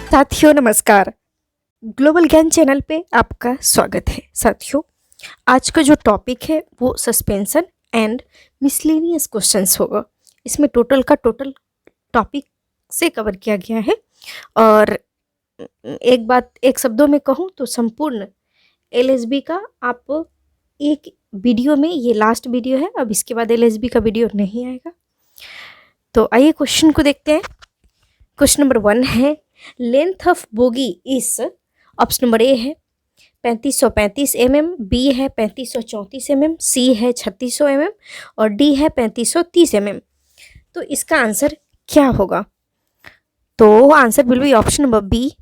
साथियों नमस्कार। ग्लोबल ज्ञान चैनल पे आपका स्वागत है। साथियों, आज का जो टॉपिक है वो सस्पेंशन एंड मिसलेनियस क्वेश्चंस होगा। इसमें टोटल का टोटल टॉपिक से कवर किया गया है। और एक शब्दों में कहूँ तो संपूर्ण एलएसबी का आप एक वीडियो में, ये लास्ट वीडियो है, अब इसके बाद एलएसबी का वीडियो नहीं आएगा। तो आइए क्वेश्चन को देखते हैं। क्वेश्चन नंबर 1 है, लेंथ ऑफ बोगी इस, ऑप्शन नंबर ए है 3535 mm, बी है 3534 mm, सी है 3600 mm और डी है 3530 mm। तो इसका आंसर क्या होगा? तो answer will be option number B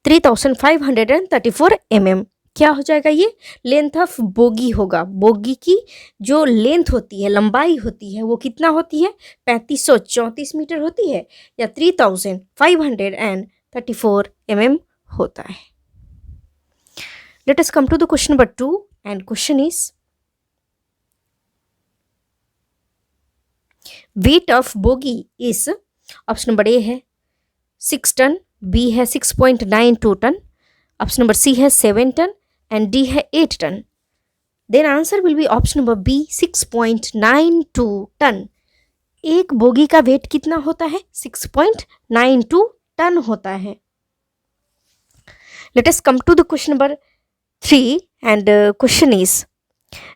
3534 mm। क्या हो जाएगा? ये लेंथ ऑफ बोगी होगा। बोगी की जो लेंथ होती है, लंबाई होती है, वो कितना होती है? 3534 मीटर होती है या 3534 mm होता है। Let us come to the question number 2 and question is, weight of bogie is, option number A है 6 टन, बी है 6.92 टन, ऑप्शन नंबर सी है 7 टन एंड डी है 8 ton. Then answer will be option number B 6.92 ton. एक bogie का weight कितना होता है? 6.92 ton होता है। Let us come to the question number 3 and question is,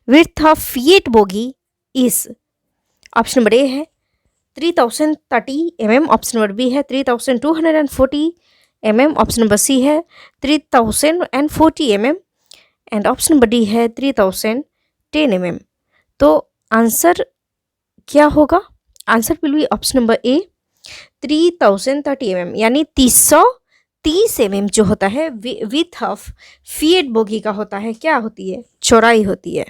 width of Fiat bogie is, option number A है 3030 mm, option number B है 3240 mm, option number C है 3040 mm and option number D है 3010 mm। तो answer क्या होगा? Answer will be option number A 3030 mm, यानी 330 mm जो होता है विथ ऑफ फिएट बोगी का होता है। क्या होती है? चौड़ाई होती है।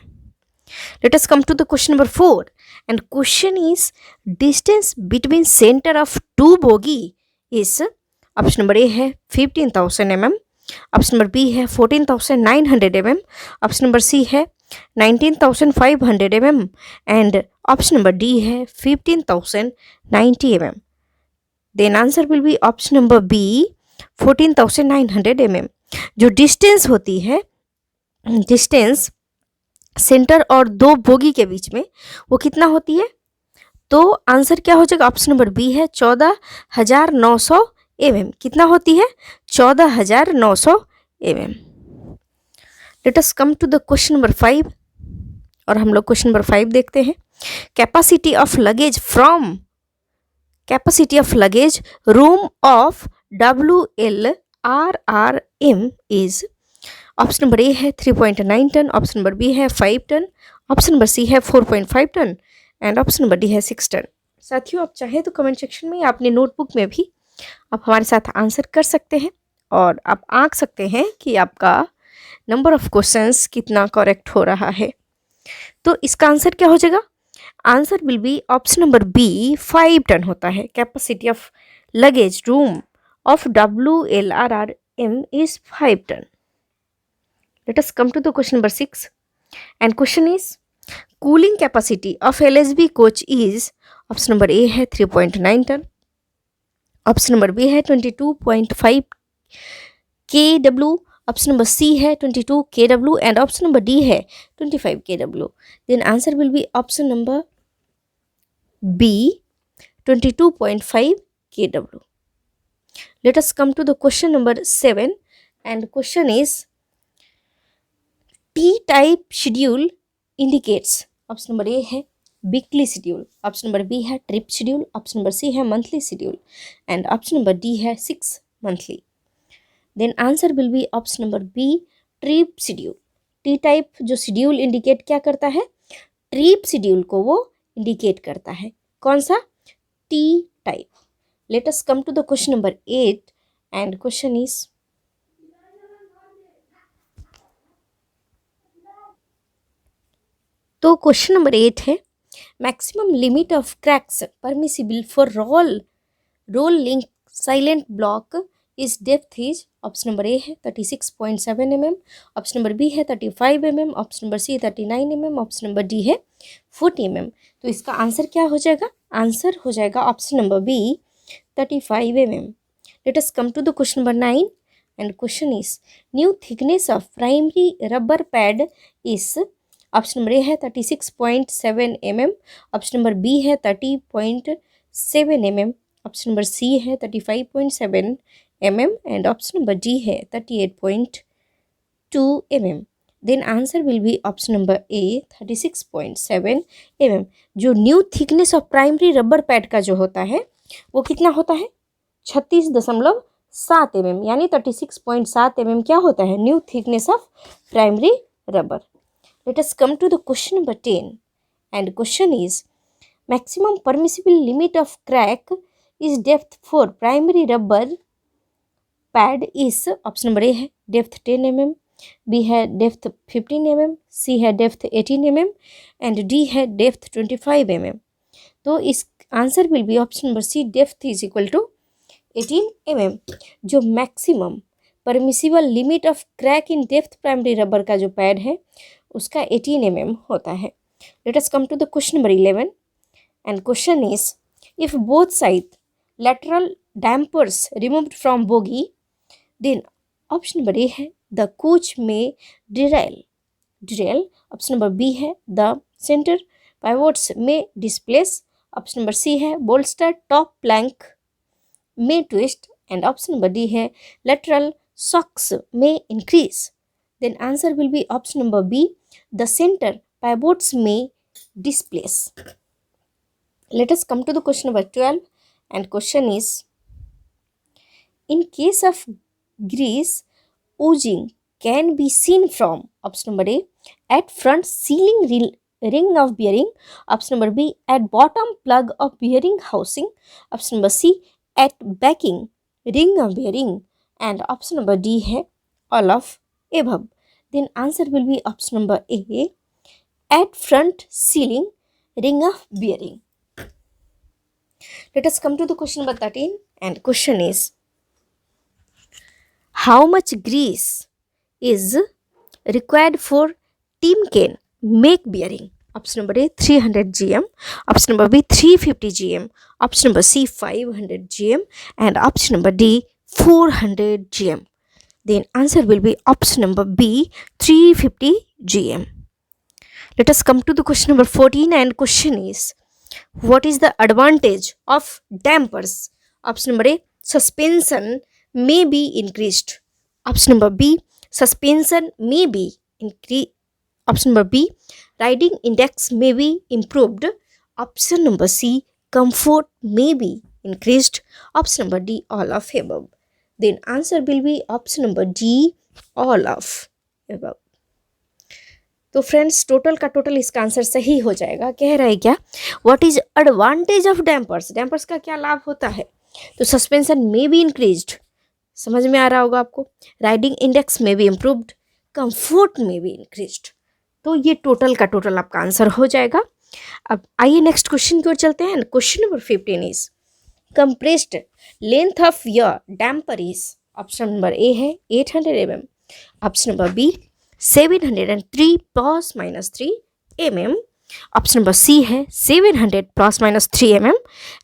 Let us come to the question number 4 and question is, distance between centre of two bogie is, option number A है 15,000 mm, ऑप्शन नंबर बी है 14,900 mm, ऑप्शन नंबर सी है 19,500 mm and option number D है 15,090 mm। Then answer will be option number B 14,900 mm। जो distance होती है, distance centre और दो bogie के बीच में, वो कितना होती है? तो आंसर क्या हो जाएगा? ऑप्शन नंबर बी है 14,900 mm। कितना होती है? 14,900 mm। Let us come to the question number 5 और हम लोग क्वेश्चन नंबर 5 देखते हैं। Capacity of luggage from, capacity of luggage room of WLRRM is, option number A है 3.9 टन, ऑप्शन नंबर बी है 5 टन, ऑप्शन नंबर सी है 4.5 ton and option number D है 6 ton. साथियों, आप चाहे तो कमेंट सेक्शन में या अपने नोटबुक में भी आप हमारे साथ आंसर कर सकते हैं और आप आंक सकते हैं कि आपका नंबर ऑफ क्वेश्चंस कितना करेक्ट हो रहा है। तो इसका आंसर क्या हो जाएगा? Answer will be option number B 5 ton होता है। Capacity of luggage room of WLRRM is 5 ton. Let us come to the question number 6 and question is, cooling capacity of LSB coach is, option number A है 3.9 ton, option number B है 22.5 kW, option number C है 22 kW and option number D है 25 kW। Then answer will be option number B 22.5 kW। Let us come to the question number 7 and question is, T type schedule indicates, option number A है weekly schedule, option number B है trip schedule, option number C है monthly schedule and option number D है 6 monthly. Then answer will be option number B trip schedule. T type जो schedule indicate क्या करता है? Trip schedule को वो indicate करता है। कौन सा? T type. Let us come to the question number 8 and question is, तो क्वेश्चन नंबर 8 है, maximum limit of cracks permissible for roll link silent block is depth is, option number A है 36.7 mm, option number B है 35 mm, option number C 39 mm, option number D है 40 mm। तो इसका answer क्या हो जाएगा? Answer हो जाएगा option number B 35 mm। Let us come to the question number 9, and question is new thickness of primary rubber pad is option number A है 36.7 mm, option number B है 30.7 mm, option number C है 35.7 mm and option number D है 38.2 mm. Then answer will be option number A 36.7 mm. जो new thickness of primary rubber pad का जो होता है वो कितना होता है 36.7 mm, यानी 36.7 mm क्या होता है new thickness of primary rubber. Let us come to the question number 10, and question is maximum permissible limit of crack is depth for primary rubber pad is option number A है depth 10 mm, B है depth 15 mm, C है depth 18 mm and D है depth 25 mm. तो इस answer will be option number C depth is equal to 18 mm. जो maximum permissible limit of crack in depth primary rubber का जो pad है उसका 18 mm होता है. Let us come to the question number 11, and question is if both side lateral dampers removed from bogie, then option number A है the coach में derail, option number B है the centre pivots में displace, option number C है bolster top plank में twist and option number D है lateral shocks में increase. Then answer will be option number B the centre pivots में displace. Let us come to the question number 12, and question is in case of grease oozing can be seen from option number A at front ceiling ring of bearing, option number B at bottom plug of bearing housing, option number C at backing ring of bearing and option number D है all of above. Then answer will be option number A at front ceiling ring of bearing. Let us come to the question number 13, and question is how much grease is required for tin can make bearing? Option number A 300 gm, option number B 350 gm, option number C 500 gm and option number D 400 gm. Then answer will be option number B 350 gm. Let us come to the question number 14, and question is what is the advantage of dampers? Option number A suspension may be increased, option number B suspension may be increased, option number B riding index may be improved, option number C comfort may be increased, option number D all of above. Then answer will be option number D all of above. तो friends total का total इसका answer सही हो जाएगा. कह रहा है क्या what is advantage of dampers, dampers का क्या लाभ होता है. तो सस्पेंशन में भी इंक्रीज्ड, समझ में आ रहा होगा आपको. राइडिंग इंडेक्स में भी इम्प्रूव्ड, कंफर्ट में भी इंक्रीज्ड. तो ये टोटल का टोटल आपका आंसर हो जाएगा. अब आइए नेक्स्ट क्वेश्चन की ओर चलते हैं. Question number 15 is compressed length of your damper is, option number A है 800 mm, option number B 703 plus minus 3 mm, option number C है 700 plus minus 3 mm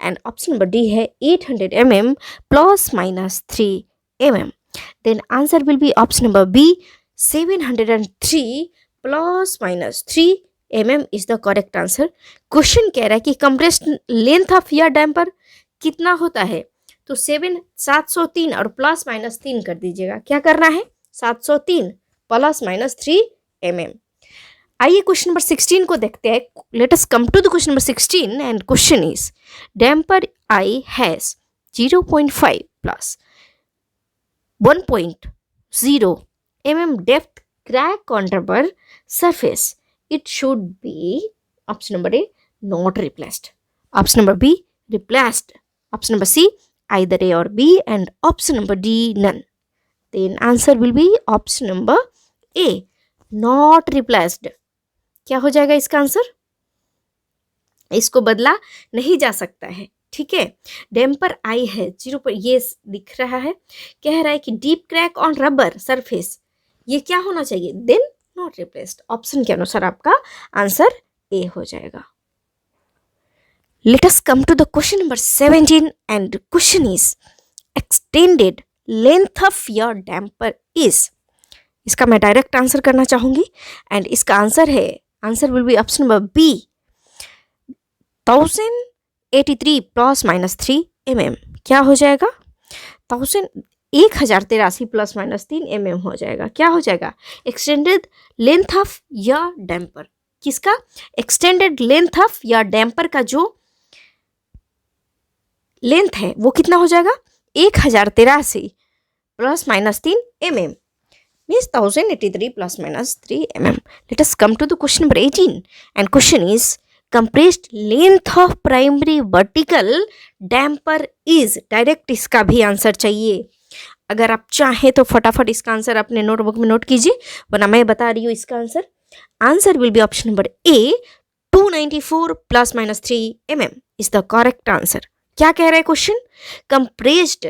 and option number D है 800 mm plus minus 3 mm. Then answer will be option number B 703 plus minus 3 mm is the correct answer. Question कह रहा है कि compressed length of your damper कितना होता है. तो 703 और प्लस माइनस 3 कर दीजिएगा. क्या करना है 703 प्लस माइनस 3 mm. आइए क्वेश्चन नंबर 16 को देखते हैं. Let us come to the question number 16 and question is damper I has 0.5 plus 1.0 mm depth crack on rubber surface. It should be option number A not replaced, option number B replaced, option number C either A or B and option number D none. Then answer will be option number A not replaced. क्या हो जाएगा इसका answer. इसको बदला नहीं जा सकता है. ठीक है. डैम्पर आई है 0 पर ये दिख रहा है. कह रहा है कि deep crack on rubber surface ये क्या होना चाहिए देन नॉट रिप्लेस्ड. ऑप्शन के अनुसार आपका आंसर ए हो जाएगा. Let us come to the question number 17 and question is extended length of your damper is. इसका मैं डायरेक्ट आंसर करना चाहूंगी एंड इसका answer will be option number B 1083 plus minus 3 mm। क्या हो जाएगा? 1083 प्लस माइनस 3 mm हो जाएगा। क्या हो जाएगा? Extended length of your damper. किसका? Extended length of your damper का जो लेंथ है वो कितना हो जाएगा? 1083 plus minus 3 mm means 1083 plus minus 3 mm. Let us come to the question number 18 and question is compressed length of primary vertical damper is। Direct इसका भी answer चाहिए। अगर आप चाहें तो फटाफट इसका आंसर अपने नोटबुक में नोट कीजिए, वरना मैं बता रही हूँ इसका answer will be option number A 294 plus minus 3 mm is the correct answer. क्या कह रहा है question? Compressed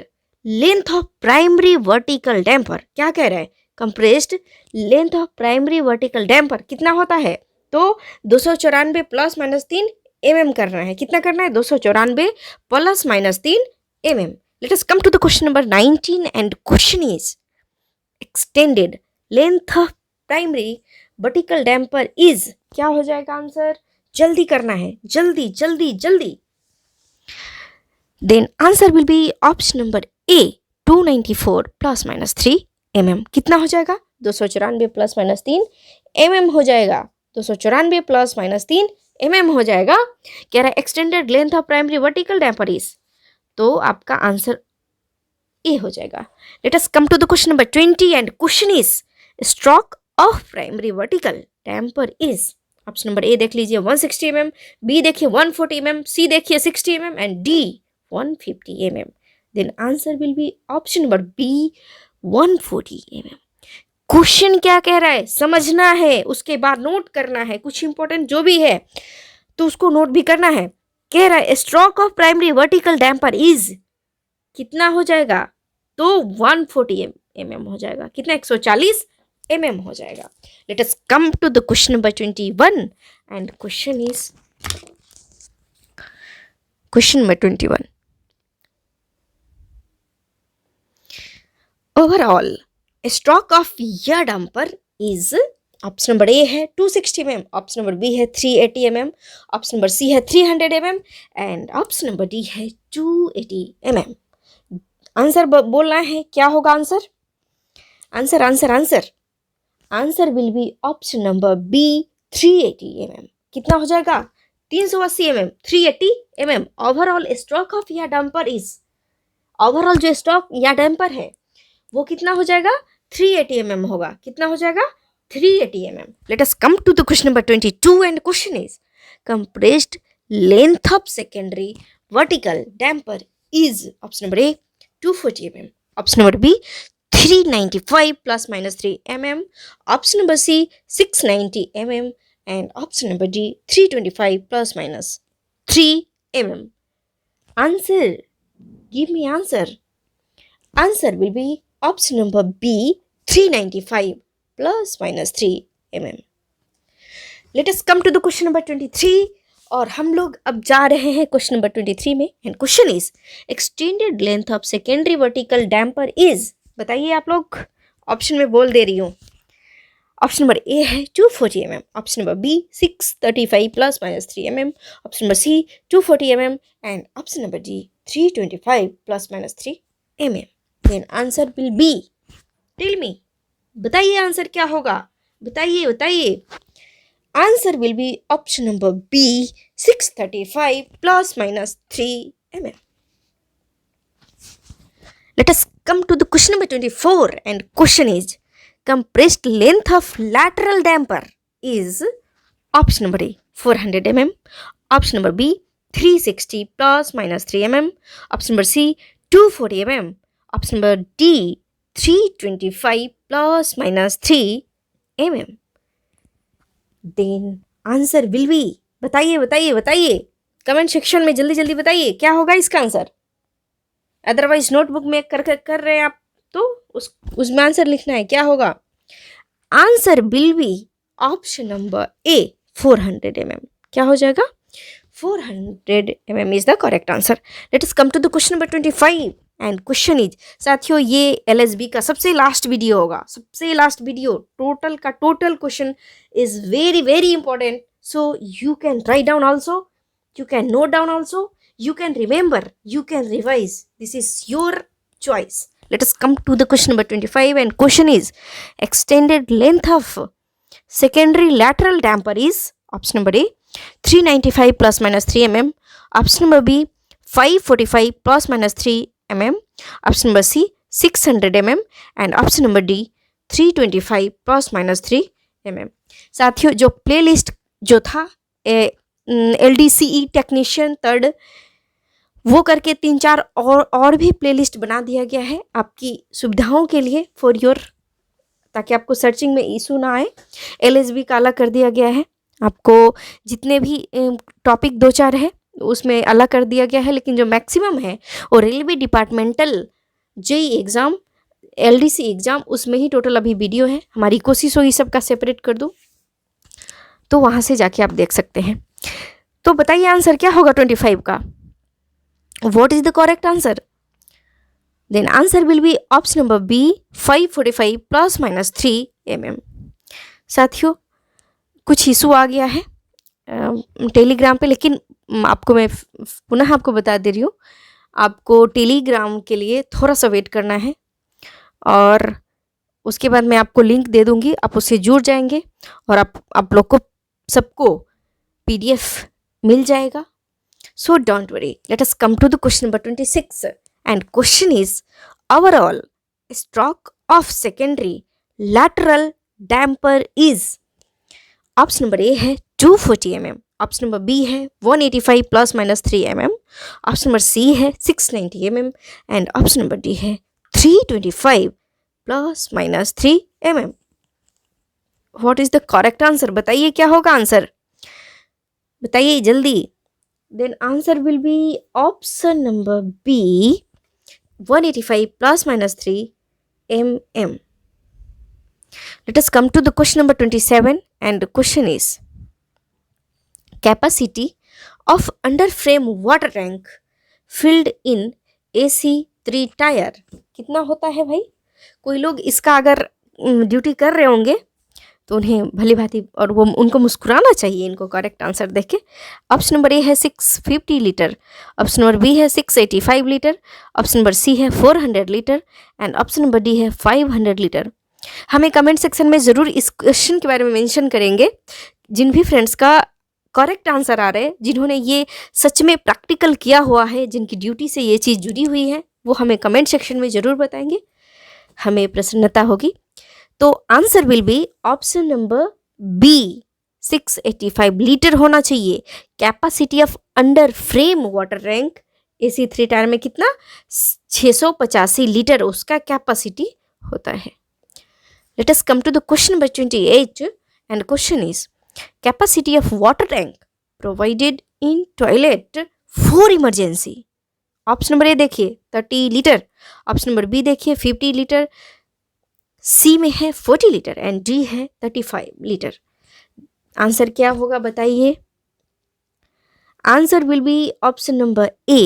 length of primary vertical damper. क्या कह रहा है? Compressed length of primary vertical damper कितना होता है? तो 294 प्लस माइनस 3 mm करना है। कितना करना है? 294 plus minus 3 mm। Let us come to the question number 19 and question is extended length of primary vertical damper is. क्या हो जाएगा आंसर? जल्दी करना है, जल्दी जल्दी जल्दी। Then answer will be option number A 294 plus minus 3 mm। कितना हो जाएगा? 294 प्लस माइनस 3 mm हो जाएगा। 294 प्लस माइनस 3 mm हो जाएगा। कह रहा है extended length of primary vertical damper is, तो आपका आंसर ए हो जाएगा। Let us come to the question number 20 and question is stroke of primary vertical damper is. Option number A देख लीजिए 160 mm, बी देखिए 140 mm, सी देखिए 60 mm and D 150 mm। Then answer will be option number B 140 mm। Question क्या कह रहा है समझना है, उसके बाद नोट करना है। कुछ इंपॉर्टेंट जो भी है तो उसको नोट भी करना है। कह रहा है stroke of primary vertical damper is कितना हो जाएगा? तो 140 mm हो जाएगा। कितना? 140 mm हो जाएगा। Let us come to the question number 21 and question is question number 21। Overall stroke of your damper is. Option number A है 260 mm, ऑप्शन नंबर बी है 380 mm, ऑप्शन नंबर सी है 300 mm and option number D है 280 mm। Answer बोलना है। क्या होगा answer? Answer answer answer answer will be option number B 380 mm। कितना हो जाएगा? 380 mm, 380 mm। Overall stroke of your damper is, overall जो स्ट्रोक या डैम्पर है वो कितना हो जाएगा? 380 mm होगा। कितना हो जाएगा? 380 mm। Let us come to the question number 22 and question is compressed length of secondary vertical damper is. Option number A 240 mm, option number B 395 plus minus 3 mm, option number C 690 mm and option number D 325 plus minus 3 mm। Answer, give me answer. Answer will be option number B 395 plus minus 3 mm। Let us come to the question number 23 और हम लोग अब जा रहे हैं question number 23 में and question is extended length of secondary vertical damper is. बताइए आप लोग, ऑप्शन में बोल दे रही हूँ। ऑप्शन नंबर ए है 240 mm, option number B 635 plus minus 3 mm, option number C 240 mm and option number D 325 plus minus 3 mm। Then answer will be, tell me, बताइए answer क्या होगा? बताइए बताइए। Answer will be option number B 635 plus minus 3 mm। Let us come to the question number 24 and question is compressed length of lateral damper is option number A 400 mm, option number B 360 plus minus 3 mm, option number C 240 mm, option number D 325 plus minus 3 mm। Then answer will be, बताइए बताइए बताइए comment section में जल्दी जल्दी बताइए क्या होगा इसका आंसर। अदरवाइज नोटबुक में कर रहे हैं आप तो उसमें आंसर लिखना है। क्या होगा? Answer will be option number A 400 mm। क्या हो जाएगा? 400 mm is the correct answer. Let us come to the question number 25 and question is, साथियों ये LSB का सबसे लास्ट वीडियो होगा, सबसे लास्ट वीडियो, टोटल का total question is very very important, so you can write down also, you can note down also, you can remember, you can revise, this is your choice. Let us come to the question number 25, and question is, extended length of secondary lateral damper is, option number A 395 plus minus 3 mm, option number B 545 plus minus 3 mm, option number C 600 mm, and option number D 325 plus minus 3 mm. साथियों जो playlist जो था LDCE technician third, वो करके 3-4 और भी playlist बना दिया गया है आपकी सुविधाओं के लिए, फॉर योर, ताकि आपको सर्चिंग में इशू ना आए। LSB का अलग कर दिया गया है, आपको जितने भी टॉपिक 2-4 है उसमें अलग कर दिया गया है, लेकिन जो मैक्सिमम है वो railway departmental JEE exam, LDC exam, उसमें ही टोटल अभी वीडियो है। हमारी कोशिश होगी सबका सेपरेट कर दूँ, तो वहाँ से जाके आप देख सकते हैं। तो बताइए आंसर क्या होगा 25 का, what is the correct answer? Then answer will be option number B 545 plus minus 3 mm। साथियों कुछ इशू आ गया है टेलीग्राम पे, लेकिन आपको मैं पुनः आपको बता दे रही हूँ, आपको टेलीग्राम के लिए थोड़ा सा वेट करना है, और उसके बाद मैं आपको लिंक दे दूँगी, आप उससे जुड़ जाएंगे और आप लोग को सबको PDF मिल जाएगा। So don't worry, let us come to the question number 26, and question is, overall stroke of secondary lateral damper is, option number A है 240 mm, ऑप्शन नंबर B है 185 plus minus 3 mm, option number C है 690 mm, and option number D है 325 plus minus 3 mm। What is the correct answer? बताइए क्या होगा answer, बताइए जल्दी। Then answer will be option number B 185 plus minus 3 mm। Let us come to the question number 27, and the question is, capacity of underframe water tank filled in AC3 tyre कितना होता है भाई? कोई लोग इसका अगर ड्यूटी कर रहे होंगे तो उन्हें भली भांति, और वो उनको मुस्कुराना चाहिए इनको करेक्ट आंसर देख के। ऑप्शन नंबर A है 650 लीटर, ऑप्शन नंबर B है 685 लीटर, ऑप्शन नंबर C है 400 litre, and option number D है 500 लीटर। हमें कमेंट सेक्शन में ज़रूर इस क्वेश्चन के बारे में मेंशन करेंगे, जिन भी फ्रेंड्स का करेक्ट आंसर आ रहे हैं, जिन्होंने ये सच में प्रैक्टिकल किया हुआ है, जिनकी ड्यूटी से ये चीज़ जुड़ी हुई है, वो हमें कमेंट सेक्शन में ज़रूर बताएंगे, हमें प्रसन्नता होगी। तो answer will be option number B 685 litre होना चाहिए। Capacity of under frame water tank AC3 tyre में कितना? 685 लीटर उसका कैपेसिटी होता है। Let us come to the question number 28, and question is, capacity of water tank provided in toilet for emergency। Option number A देखिए 30 litre, option number B देखिए 50 litre, C में है 40 litre, and D है 35 litre. Answer क्या होगा बताइए? Answer will be option number A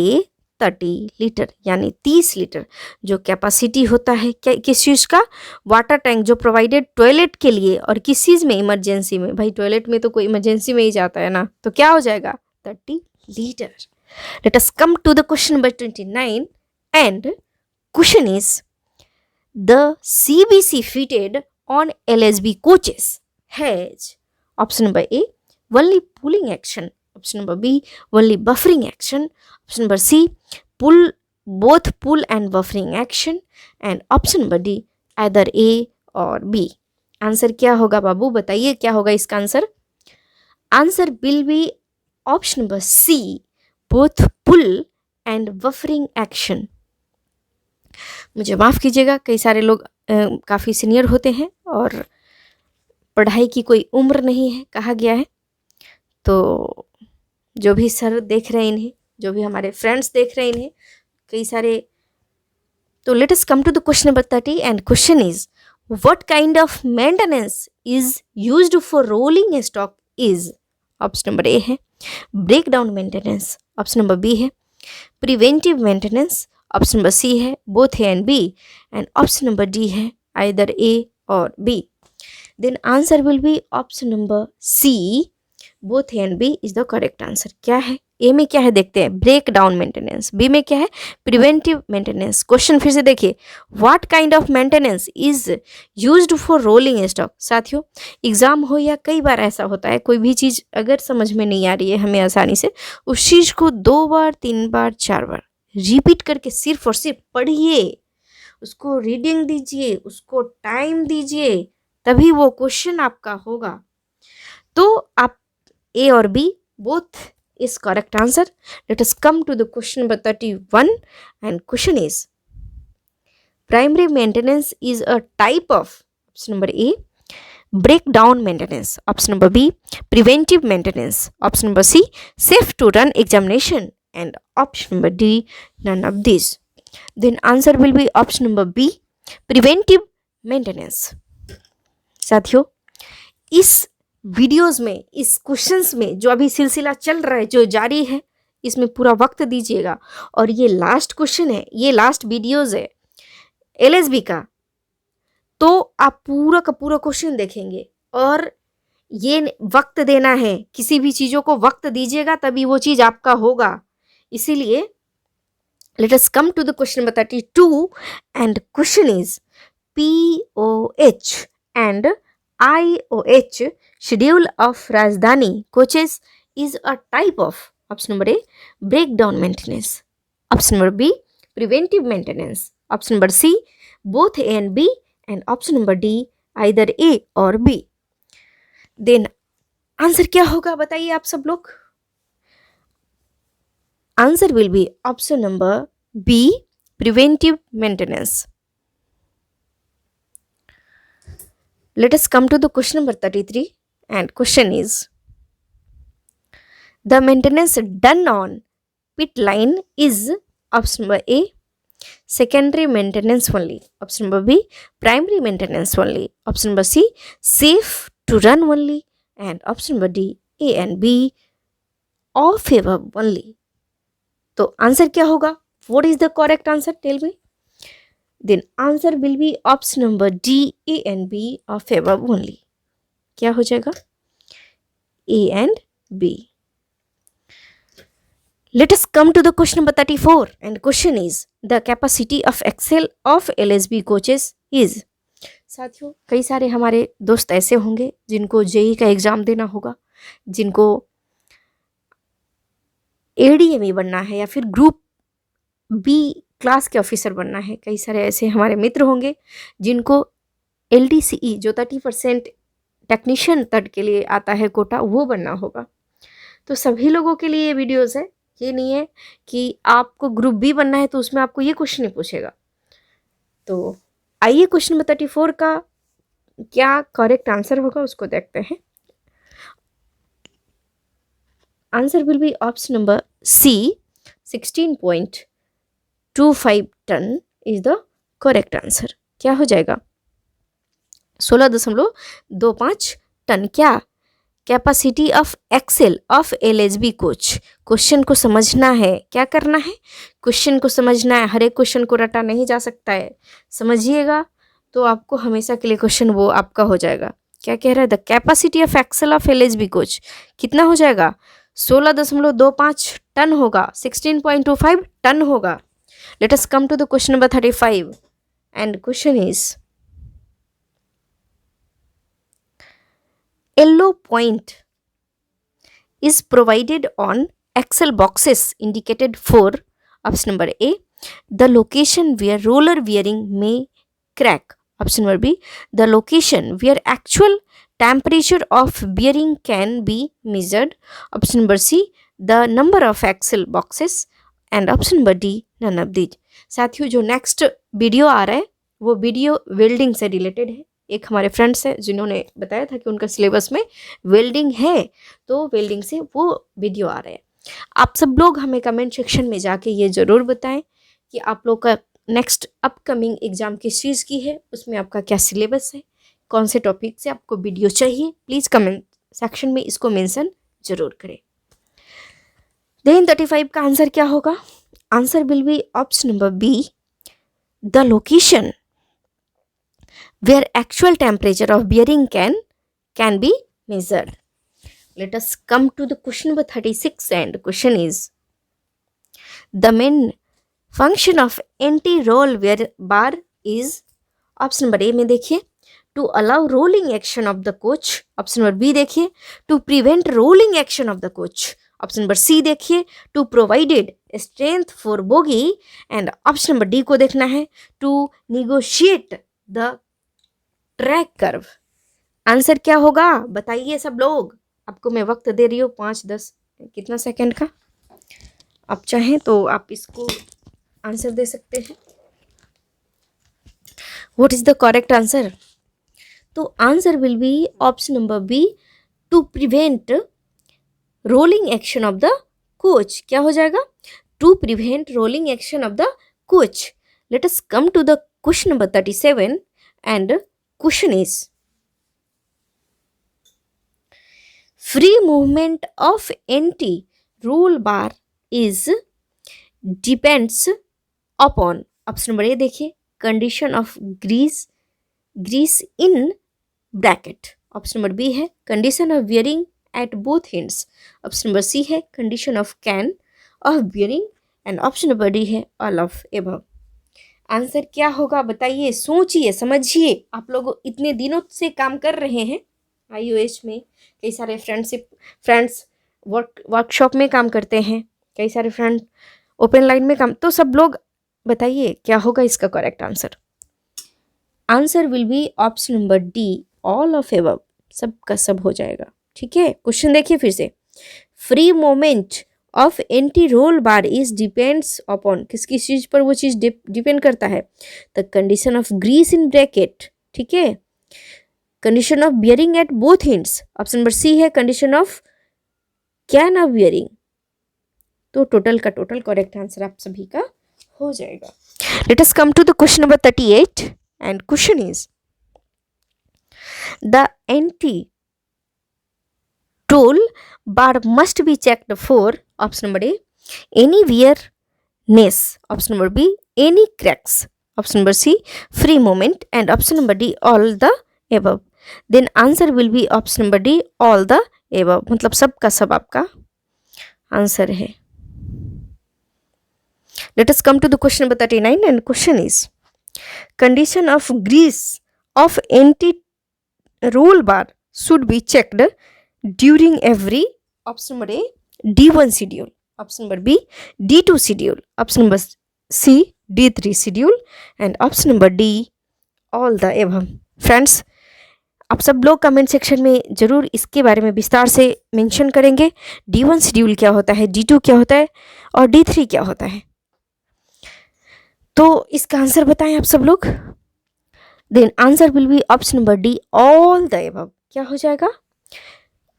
30 litre, यानी 30 litre जो कैपेसिटी होता है किस चीज़ का? वाटर टैंक जो प्रोवाइडेड टॉयलेट के लिए, और किस चीज़ में? इमरजेंसी में। भाई टॉयलेट में तो कोई इमरजेंसी में ही जाता है ना, तो क्या हो जाएगा? 30 litre. Let us come to the question number 29, and question is, the CBC fitted on LSB coaches has, option number A only pulling action, option number B only buffering action, option number C both pull and buffering action, and option number D either A और B। Answer क्या होगा बाबू, बताइए क्या होगा इसका answer? Answer will be option number C both pull and buffering action। मुझे माफ़ कीजिएगा, कई सारे लोग काफ़ी सीनियर होते हैं और पढ़ाई की कोई उम्र नहीं है कहा गया है, तो जो भी सर देख रहे हैं इन्हें, जो भी हमारे फ्रेंड्स देख रहे हैं इन्हें, कई सारे। तो let us come to the question number 30, and question is, what kind of maintenance is used for rolling stock is? Option number A है breakdown maintenance, option number B है preventive maintenance, option number C है both A and B, and option number D है either A और B. Then answer will be option number C, both A and B is the correct answer. क्या है ए में, क्या है देखते हैं, ब्रेक डाउन मेंटेनेंस। बी में क्या है, प्रिवेंटिव मेंटेनेंस। क्वेश्चन फिर से देखिए, what kind of maintenance is used for rolling stock. साथियों एग्जाम हो या कई बार ऐसा होता है, कोई भी चीज़ अगर समझ में नहीं आ रही है हमें आसानी से, उस चीज़ को 2 बार 3 बार 4 बार रिपीट करके सिर्फ और सिर्फ पढ़िए, उसको रीडिंग दीजिए, उसको टाइम दीजिए, तभी वो क्वेश्चन आपका होगा। तो आप ए और B both is correct answer. Let us come to the question number 31, and question is, primary maintenance is a type of, option number A, breakdown maintenance, option number B, preventive maintenance, option number C, safe to run examination, and option number D, none of these. Then answer will be option number B, preventive maintenance. साथियों इस videos में, इस questions में जो अभी सिलसिला चल रहा है, जो जारी है, इसमें पूरा वक्त दीजिएगा। और ये लास्ट क्वेश्चन है, ये लास्ट वीडियोस है एलएसबी का, तो आप पूरा का पूरा क्वेश्चन देखेंगे और ये वक्त देना है, किसी भी चीज़ों को वक्त दीजिएगा तभी वो चीज़ आपका होगा। इसीलिए let us come to the question number 32, and question is POH and IOH schedule of Rajdhani coaches is a type of, option number A, breakdown maintenance, option number B, preventive maintenance, option number C, both A and B, and option number D, either A or B. Then answer क्या होगा बताइए आप सब लोग। Answer will be option number B, preventive maintenance. Let us come to the question number 33, and question is, the maintenance done on pit line is, option number A, secondary maintenance only, option number B, primary maintenance only, option number C, safe to run only, and option number D, A and B, all favor only. तो answer क्या होगा, what is the correct answer, tell me. Then answer will be option number D, A and B are favor only. क्या हो जाएगा, A and B. Let us come to the question number 34, and question is, the capacity of excel of LSB coaches is. साथियों कई सारे हमारे दोस्त ऐसे होंगे जिनको जेई का एग्ज़ाम देना होगा, जिनको ADME बनना है या फिर ग्रुप बी क्लास के ऑफिसर बनना है। कई सारे ऐसे हमारे मित्र होंगे जिनको LDCE जो 30% टेक्नीशियन तट के लिए आता है कोटा, वो बनना होगा। तो सभी लोगों के लिए ये वीडियोस है, ये नहीं है कि आपको ग्रुप बी बनना है तो उसमें आपको ये क्वेश्चन नहीं पूछेगा। तो आइए क्वेश्चन नंबर 34 का क्या करेक्ट आंसर होगा उसको देखते हैं। Answer will be option number C, 16.25 ton is the correct answer. क्या हो जाएगा, 16.25 टन। क्या, capacity of axle of LSB coach. Question को समझना है, क्या करना है, क्वेश्चन को समझना है। हर एक क्वेश्चन को रटा नहीं जा सकता है, समझिएगा तो आपको हमेशा के लिए क्वेश्चन वो आपका हो जाएगा। क्या कह रहा है, the capacity of axle of LSB coach कितना हो जाएगा, 16.25 टन होगा, 16.25 टन होगा। Let us come to the question number 35, and question is, yellow point is provided on Excel boxes indicated for, option number A, the location where roller bearing may crack, option number B, the location where actual temperature of bearing can be measured, option number C, the number of Excel boxes, and option number D, none of these. साथियों जो next video आ रहा है वो video welding से related है। एक हमारे friends हैं जिन्होंने बताया था कि उनका सिलेबस में वेल्डिंग है, तो वेल्डिंग से वो वीडियो आ रहा है। आप सब लोग हमें कमेंट सेक्शन में जाके ये ज़रूर बताएं कि आप लोग का नेक्स्ट अपकमिंग एग्ज़ाम किस चीज़ की है, उसमें आपका क्या सिलेबस है, कौन से टॉपिक से आपको वीडियो चाहिए। प्लीज़ कमेंट सेक्शन में इसको मेंशन ज़रूर करें। देन 35 का आंसर क्या होगा, answer will be option number B, the location where actual temperature of bearing can be measured. Let us come to the question number 36, and question is, the main function of anti-roll wear bar is, option number A में देखिए, to allow rolling action of the coach, option number B देखिए, to prevent rolling action of the coach, option number C देखिए, to provided strength for bogie, and option number D को देखना है, to negotiate the track curve. Answer क्या होगा बताइए सब लोग। आपको मैं वक्त दे रही हूँ 5-10 कितना सेकंड का, आप चाहें तो आप इसको आंसर दे सकते हैं। What is the correct answer? तो answer will be option number B, to prevent rolling action of the coach. क्या हो जाएगा? To prevent rolling action of the coach. Let us come to the question number 37, and question is, free movement of anti roll bar is depends upon, option number A देखिए, condition of grease in bracket, option number B है condition of bearing at both ends, option number C है condition of can of bearing, and option number D है all of above. Answer क्या होगा बताइए, सोचिए समझिए। आप लोग इतने दिनों से काम कर रहे हैं iOS में, कई सारे फ्रेंड्स वर्कशॉप में काम करते हैं, कई सारे फ्रेंड ओपन लाइन में काम, तो सब लोग बताइए क्या होगा इसका correct answer. Answer will be option number D, all of above, सब का सब हो जाएगा। ठीक है, क्वेश्चन देखिए फिर से, free moment of anti roll bar is depends upon, किस किस चीज पर वो चीज डिपेंड करता है? The condition of grease in bracket, ठीक है, condition of bearing at both ends, option number C है condition of can of bearing. तो टोटल का टोटल करेक्ट आंसर आप सभी का हो जाएगा। Let us come to the question number 38, and question is, the anti roll bar must be checked for, option number A, any wearness, option number B, any cracks, option number C, free movement, and option number D, all the above. Then answer will be option number D, all the above, मतलब सब का सब आपका answer है। Let us come to the question number 39, and question is, condition of grease of anti-roll bar should be checked during every, option number A, D1 schedule, option number B, D2 schedule, option number C, D3 schedule, and option number D, all the above. Friends, आप सब लोग comment section में ज़रूर इसके बारे में विस्तार से मेंशन करेंगे, D1 शेड्यूल क्या होता है, D2 क्या होता है और D3 क्या होता है। तो इसका आंसर बताएं आप सब लोग। Then answer will be option number D, all the above. क्या हो जाएगा?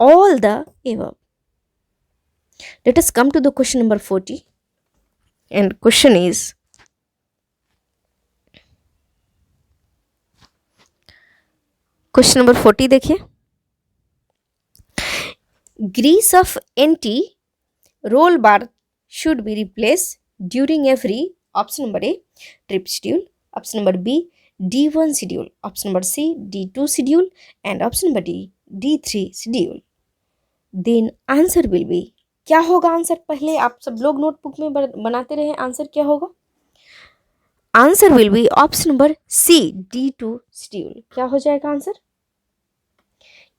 all the above. Let us come to the question number 40, and question is, question number 40 देखिए, grease of anti roll bar should be replaced during every, option number A, trip schedule, option number B, D1 schedule, option number C, D2 schedule, and option number D, D3 schedule. Then answer will be, क्या होगा answer? पहले आप सब लोग notebook में बनाते रहे, answer क्या होगा? Answer will be option number C, D2 schedule. क्या हो जाएगा आंसर?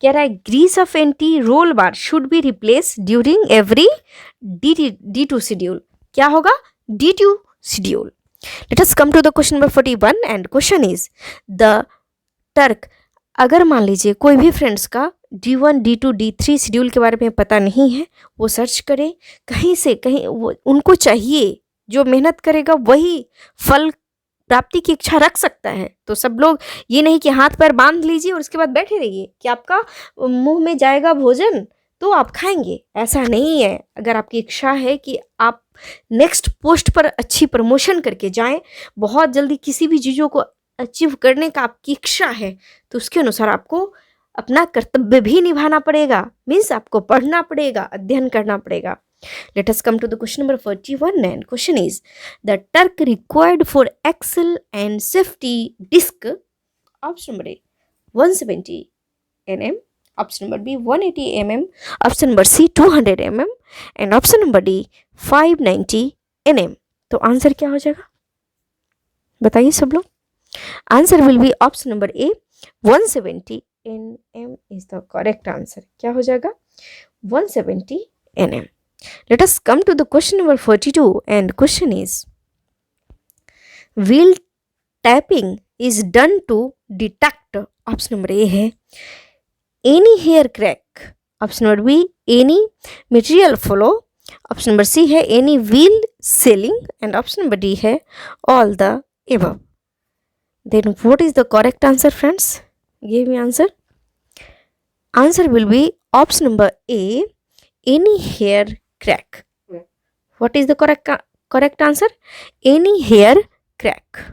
कह रहा है grease of anti roll bar should be replace during every D2 schedule. क्या होगा? D2 schedule. Let us come to the question number 41, and question is, the torque, अगर मान लीजिए कोई भी फ्रेंड्स का D1, D2, D3 शेड्यूल के बारे में पता नहीं है, वो सर्च करें कहीं से कहीं, वो उनको चाहिए, जो मेहनत करेगा वही फल प्राप्ति की इच्छा रख सकता है। तो सब लोग ये नहीं कि हाथ पैर बांध लीजिए और उसके बाद बैठे रहिए कि आपका मुंह में जाएगा भोजन तो आप खाएंगे, ऐसा नहीं है। अगर आपकी इच्छा है कि आप नेक्स्ट पोस्ट पर अच्छी प्रमोशन करके जाएं, बहुत जल्दी किसी भी चीज़ों को अचीव करने का आपकी इच्छा है, तो उसके अनुसार आपको अपना कर्तव्य भी निभाना पड़ेगा। मीन्स आपको पढ़ना पड़ेगा, अध्ययन करना पड़ेगा। Let us come to the question number 41, and question is the torque required for axle and safety disc. Option number A 170 Nm, option number B 180 mm, option number C 200 mm and option number D 590 Nm. तो answer क्या हो जाएगा बताइए सब लोग. Answer will be option number A 170 Nm is the correct answer. क्या हो जाएगा 170 Nm. Let us come to the question number 42, and question is wheel tapping is done to detect. Option number A है any hair crack, option number B any material flow, option number C है any wheel sealing and option number D है all the above. Then what is the correct answer, friends? Give me answer. Answer will be option number A any hair crack. What is the correct answer? Any hair crack.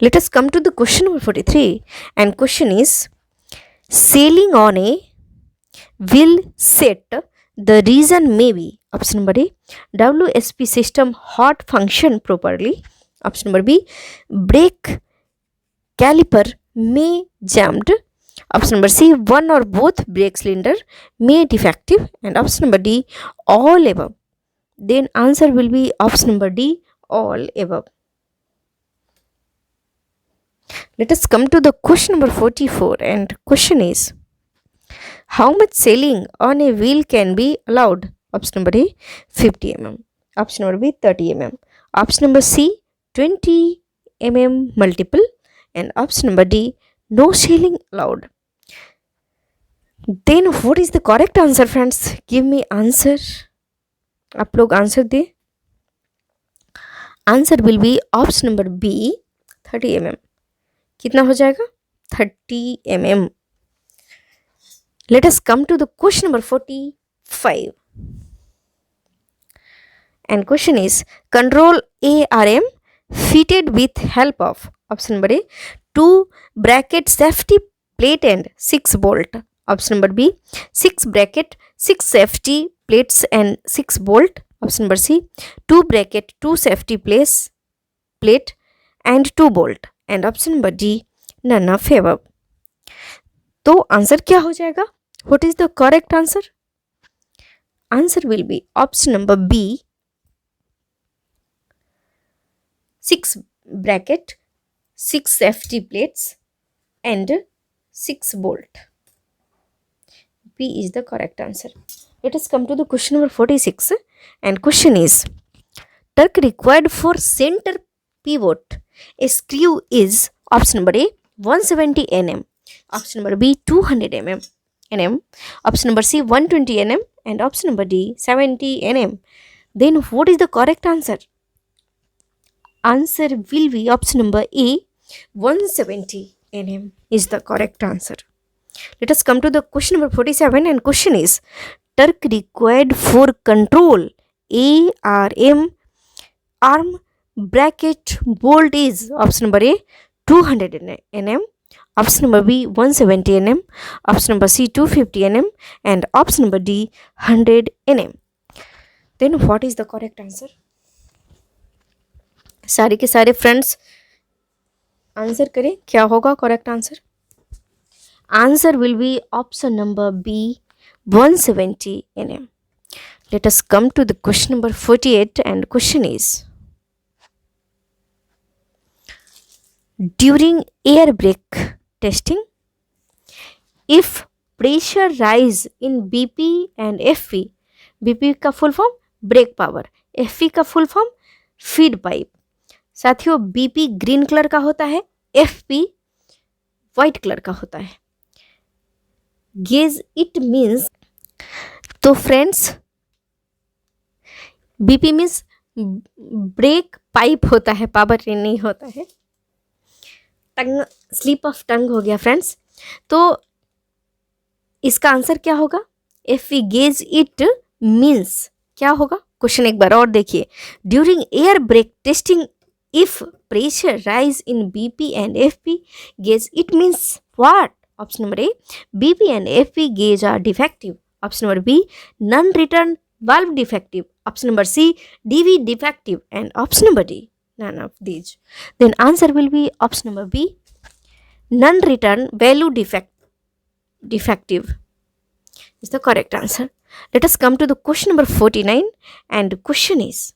Let us come to the question number 43, and question is sailing on a wheel set, the reason may be option number A WSP system hot function properly, option number B brake caliper may jammed, option number C one or both brake cylinder may defective and option number D all above. Then answer will be option number D all above. Let us come to the question number 44, and question is how much sailing on a wheel can be allowed? Option number A 50 mm, option number B 30 mm, option number C 20 mm multiple and option number D no sailing allowed. Then what is the correct answer, friends? Give me answer. आप लोग answer दे. Answer will be option number B 30 mm. कितना हो जाएगा 30 mm. Let us come to the question number 45, and question is control ARM fitted with help of option number A 2 bracket safety plate and 6 bolt, option number B 6 bracket 6 safety plates and 6 bolt, option number C 2 bracket 2 safety plate and 2 bolt and option number D none of above. तो answer क्या हो जाएगा? What is the correct answer? Answer will be option number B 6 bracket 6 safety plates and 6 bolt. B is the correct answer. Let us come to the question number 46, and question is torque required for center pivot a screw is option number A 170 Nm, option number B 200 Nm, option number C 120 Nm and option number D 70 Nm. Then what is the correct answer? Answer will be option number A 170 Nm is the correct answer. Let us come to the question number 47, and question is torque required for control arm bracket bolt is option number A 200 Nm, option number B 170 Nm, option number C 250 Nm and option number D 100 Nm. Then what is the correct answer? सारे के सारे friends answer करें, क्या होगा correct answer? Answer will be option number B 170 Nm. Let us come to the question number 48, and question is during air brake testing, if pressure rise in BP and FP, BP का full form brake power, FP का full form feed pipe. साथियों BP green colour का होता है, FP white colour का होता है. Gauge it means, तो friends BP means brake pipe होता है, पावर नहीं होता है. टंग स्लिप ऑफ टंग हो गया फ्रेंड्स. तो इसका आंसर क्या होगा? If we gauge it means क्या होगा? क्वेश्चन एक बार और देखिए. During air brake testing if pressure rise in BP and FP gauge it means what? Option number A BP and FP gauge are defective, Option number B, non-return valve defective. Option number C, DV defective. And option number D, none of these. Then answer will be option number B, non-return value defective is the correct answer. Let us come to the question number 49, and the question is,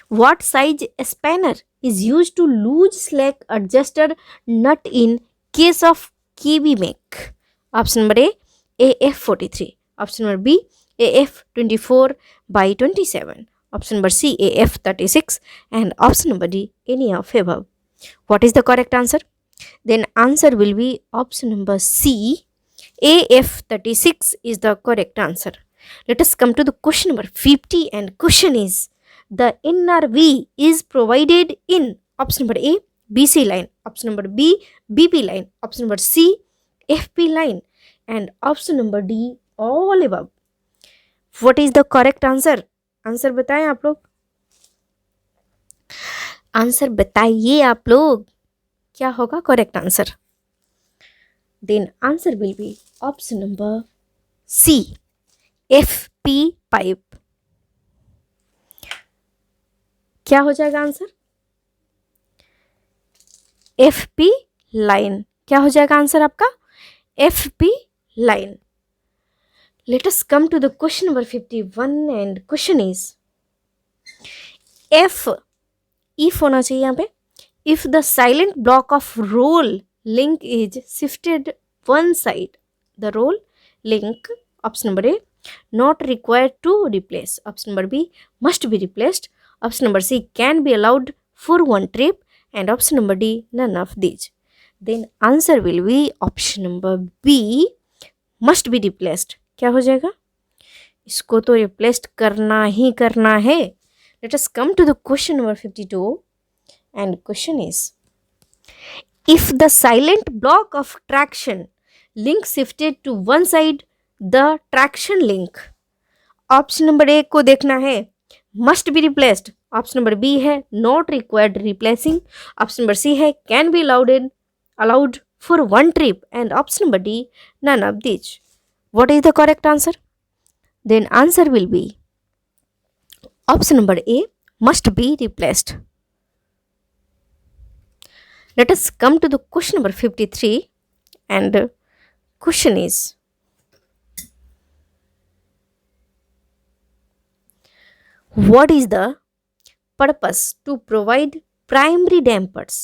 what size spanner is used to loose slack adjuster nut in case of KB make? Option number A, AF43. Option number B, AF24 by 27. Option number C, AF36. And option number D, any of above. What is the correct answer? Then answer will be option number C, AF36 is the correct answer. Let us come to the question number 50, and question is, the NRV is provided in option number A, BC line, option number B, BP line, option number C, FP line, and option number D, all above. What is the correct answer? Answer बताएं आप लोग, answer बताइए आप लोग, क्या होगा correct answer? Then answer will be option number C, FP pipe. क्या हो जाएगा आंसर? FP line. क्या हो जाएगा आंसर आपका? FP line. Let us come to the question number 51, and question is, if होना चाहिए यहाँ पे, if the silent block of roll link is shifted one side, the roll link, option number A, not required to replace. Option number B, must be replaced. Option number C, can be allowed for one trip. And option number D, none of these. Then answer will be option number B, must be replaced. क्या हो जाएगा? इसको तो replace करना ही करना है. Let us come to the question number 52, and question is, if the silent block of traction link shifted to one side, the traction link, option number A को देखना है, must be replaced. Option number B है not required replacing. Option number C है can be allowed for one trip. And option number D, none of this. What is the correct answer? Then answer will be option number A, must be replaced. Let us come to the question number 53, and question is, what is the purpose to provide primary dampers?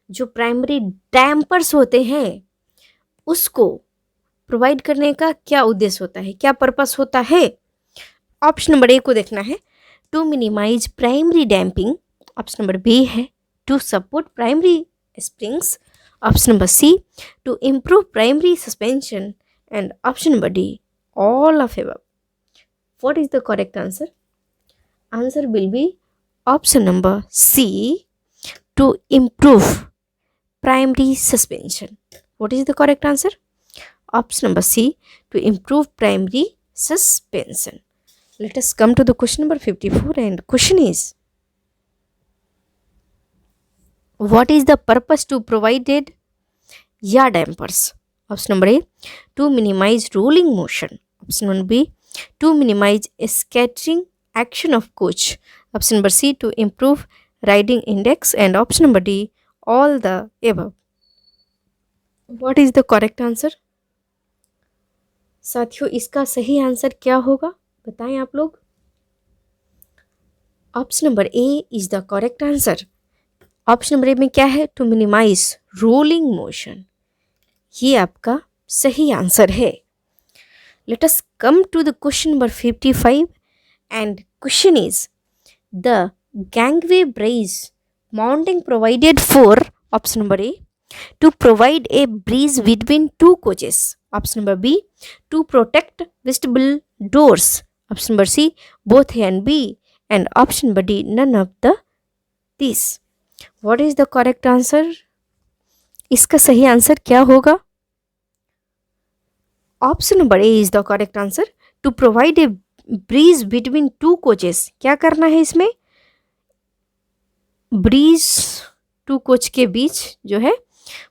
जो primary dampers होते हैं उसको provide करने का क्या उद्देश्य होता है, क्या पर्पस होता है? ऑप्शन नंबर ए को देखना है, to minimise primary damping. Option number B है to support primary springs. Option number C, to improve primary suspension. And option number D, all of above. What is the correct answer? Answer will be option number C, to improve primary suspension. What is the correct answer? Option number C, to improve primary suspension. Let us come to the question number 54, and question is, what is the purpose to provided yaw dampers? Option number A, to minimize rolling motion. Option number B, to minimize scattering action of coach. Option number C, to improve riding index. And option number D, all the above. What is the correct answer? साथियों, इसका सही answer क्या होगा बताएं आप लोग. Option number A is the correct answer. Option number A में क्या है? To minimise rolling motion. ये आपका सही आंसर है. Let us come to the question number 55, and question is, the gangway bridge mounting provided for, option number A, to provide a breeze between two coaches. Option number B, to protect vestibule doors. Option number C, both A and B. And option number D, none of these. What is the correct answer? इसका सही answer क्या होगा? Option number A is the correct answer. To provide a bridge between two coaches. क्या करना है इसमें? Bridge to coach के बीच जो है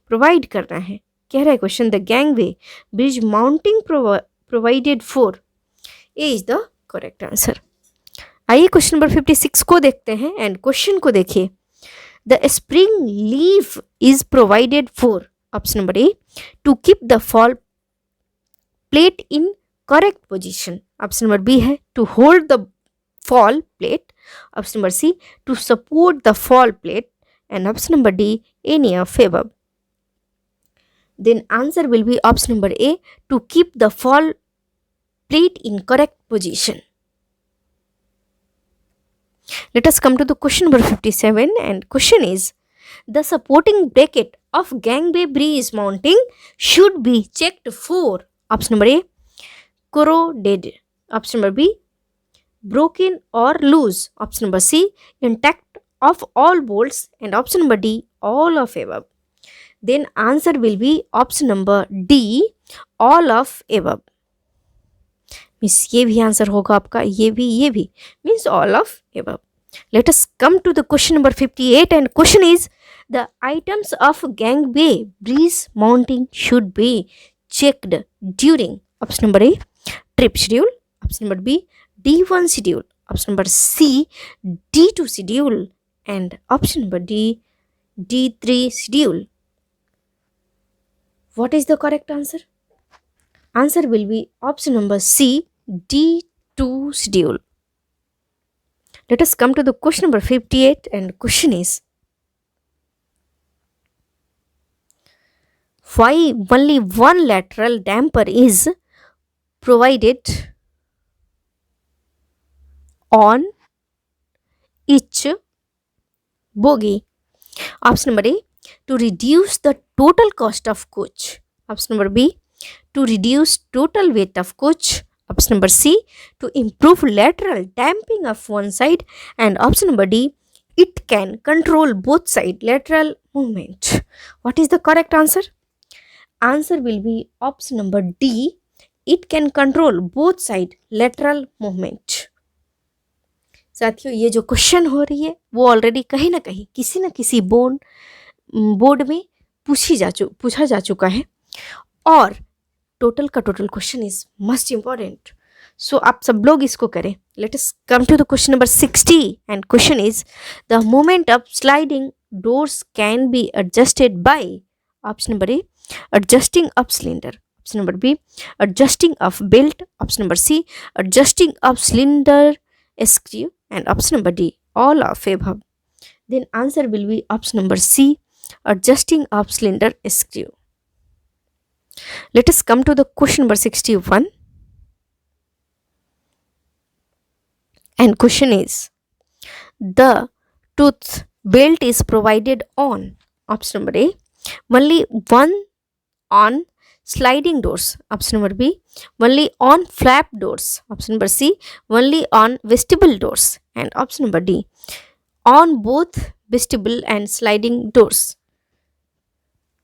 प्रोवाइड करना है. कह रहा है question, the gangway bridge mounting provided for, A is the correct answer. आइए क्वेश्चन नंबर 56 को देखते हैं एंड क्वेश्चन को देखिए। The spring leaf is provided for, option number A, to keep the fall plate in correct position, option number B है to hold the fall plate, option number C, to support the fall plate, and option number D, any of above. Then answer will be option number A, to keep the fall plate in correct position. Let us come to the question number 57, and question is, the supporting bracket of gangway bridge mounting should be checked for, option number A, corroded, option number B, broken or loose, option number C, intact of all bolts, and option number D, all of above. Then answer will be option number D, all of above. Means ये भी answer होगा आपका, ये भी means all of above. Let us come to the question number 58, and question is, the items of gangway bridge mounting should be checked during, option number A, trip schedule, option number B, D1 schedule, option number C, D2 schedule, and option number D, D3 schedule. What is the correct answer? Answer will be option number C, D2 schedule. Let us come to the question number 58, and question is, why only one lateral damper is provided on each bogie? Option number A, to reduce the total cost of coach, option number B, to reduce total weight of coach, option number C, to improve lateral damping of one side, and option number D, it can control both side lateral movement. What is the correct answer? Answer will be option number D, it can control both side lateral movement. साथियों, ये जो question हो रही है वो already कहीं ना कहीं किसी न किसी बोर्ड में पूछा जा चुका है, और टोटल का total question is must important, so आप सब लोग इसको करें. Let us come to the question number 60, and question is, the moment of sliding doors can be adjusted by, option number A, adjusting up cylinder, option number B, adjusting of belt, option number C, adjusting of cylinder screw, and option number D, all of above. Then answer will be option number C, adjusting of cylinder screw. Let us come to the question number 61, and question is, the tooth belt is provided on, option number A, only one on sliding doors, option number B, only on flap doors, option number C, only on vestibule doors, and option number D, on both vestibule and sliding doors.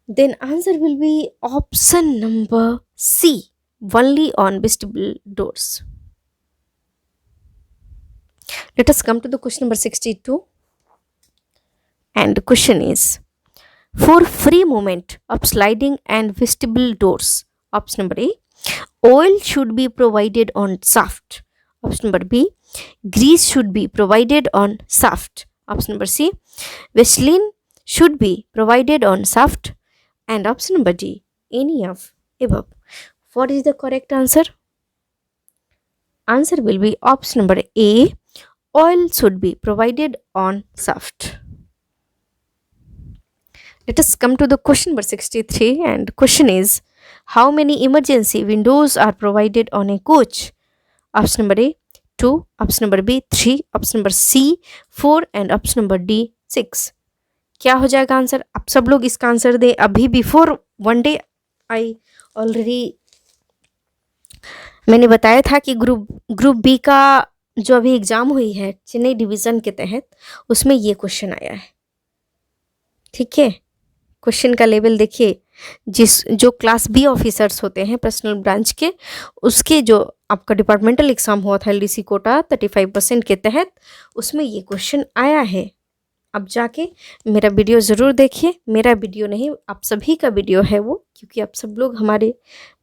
Then answer will be option number C, only on vestibule doors. Let us come to the question number 62, and the question is, for free movement of sliding and vestibule doors, option number A, oil should be provided on shaft, option number B, grease should be provided on shaft, option number C, Vaseline should be provided on shaft, and option number D, any of above. What is the correct answer? Answer will be option number A, oil should be provided on shaft. Let us come to the question number 63, and question is, how many emergency windows are provided on a coach? Option number A, 2, option number B, 3, option number C, 4, and option number D, 6. क्या हो जाएगा answer? आप सब लोग इसका answer दें अभी, before one day I already मैंने बताया था कि ग्रुप बी का जो अभी एग्ज़ाम हुई है चेन्नई डिवीज़न के तहत, उसमें ये क्वेश्चन आया है. ठीक है, क्वेश्चन का लेवल देखिए, जो क्लास बी ऑफिसर्स होते हैं पर्सनल ब्रांच के, उसके जो आपका डिपार्टमेंटल एग्ज़ाम हुआ था एलडीसी कोटा 35% के तहत, उसमें ये क्वेश्चन आया है आप जाके मेरा वीडियो ज़रूर देखिए। मेरा वीडियो नहीं, आप सभी का वीडियो है वो, क्योंकि आप सब लोग हमारे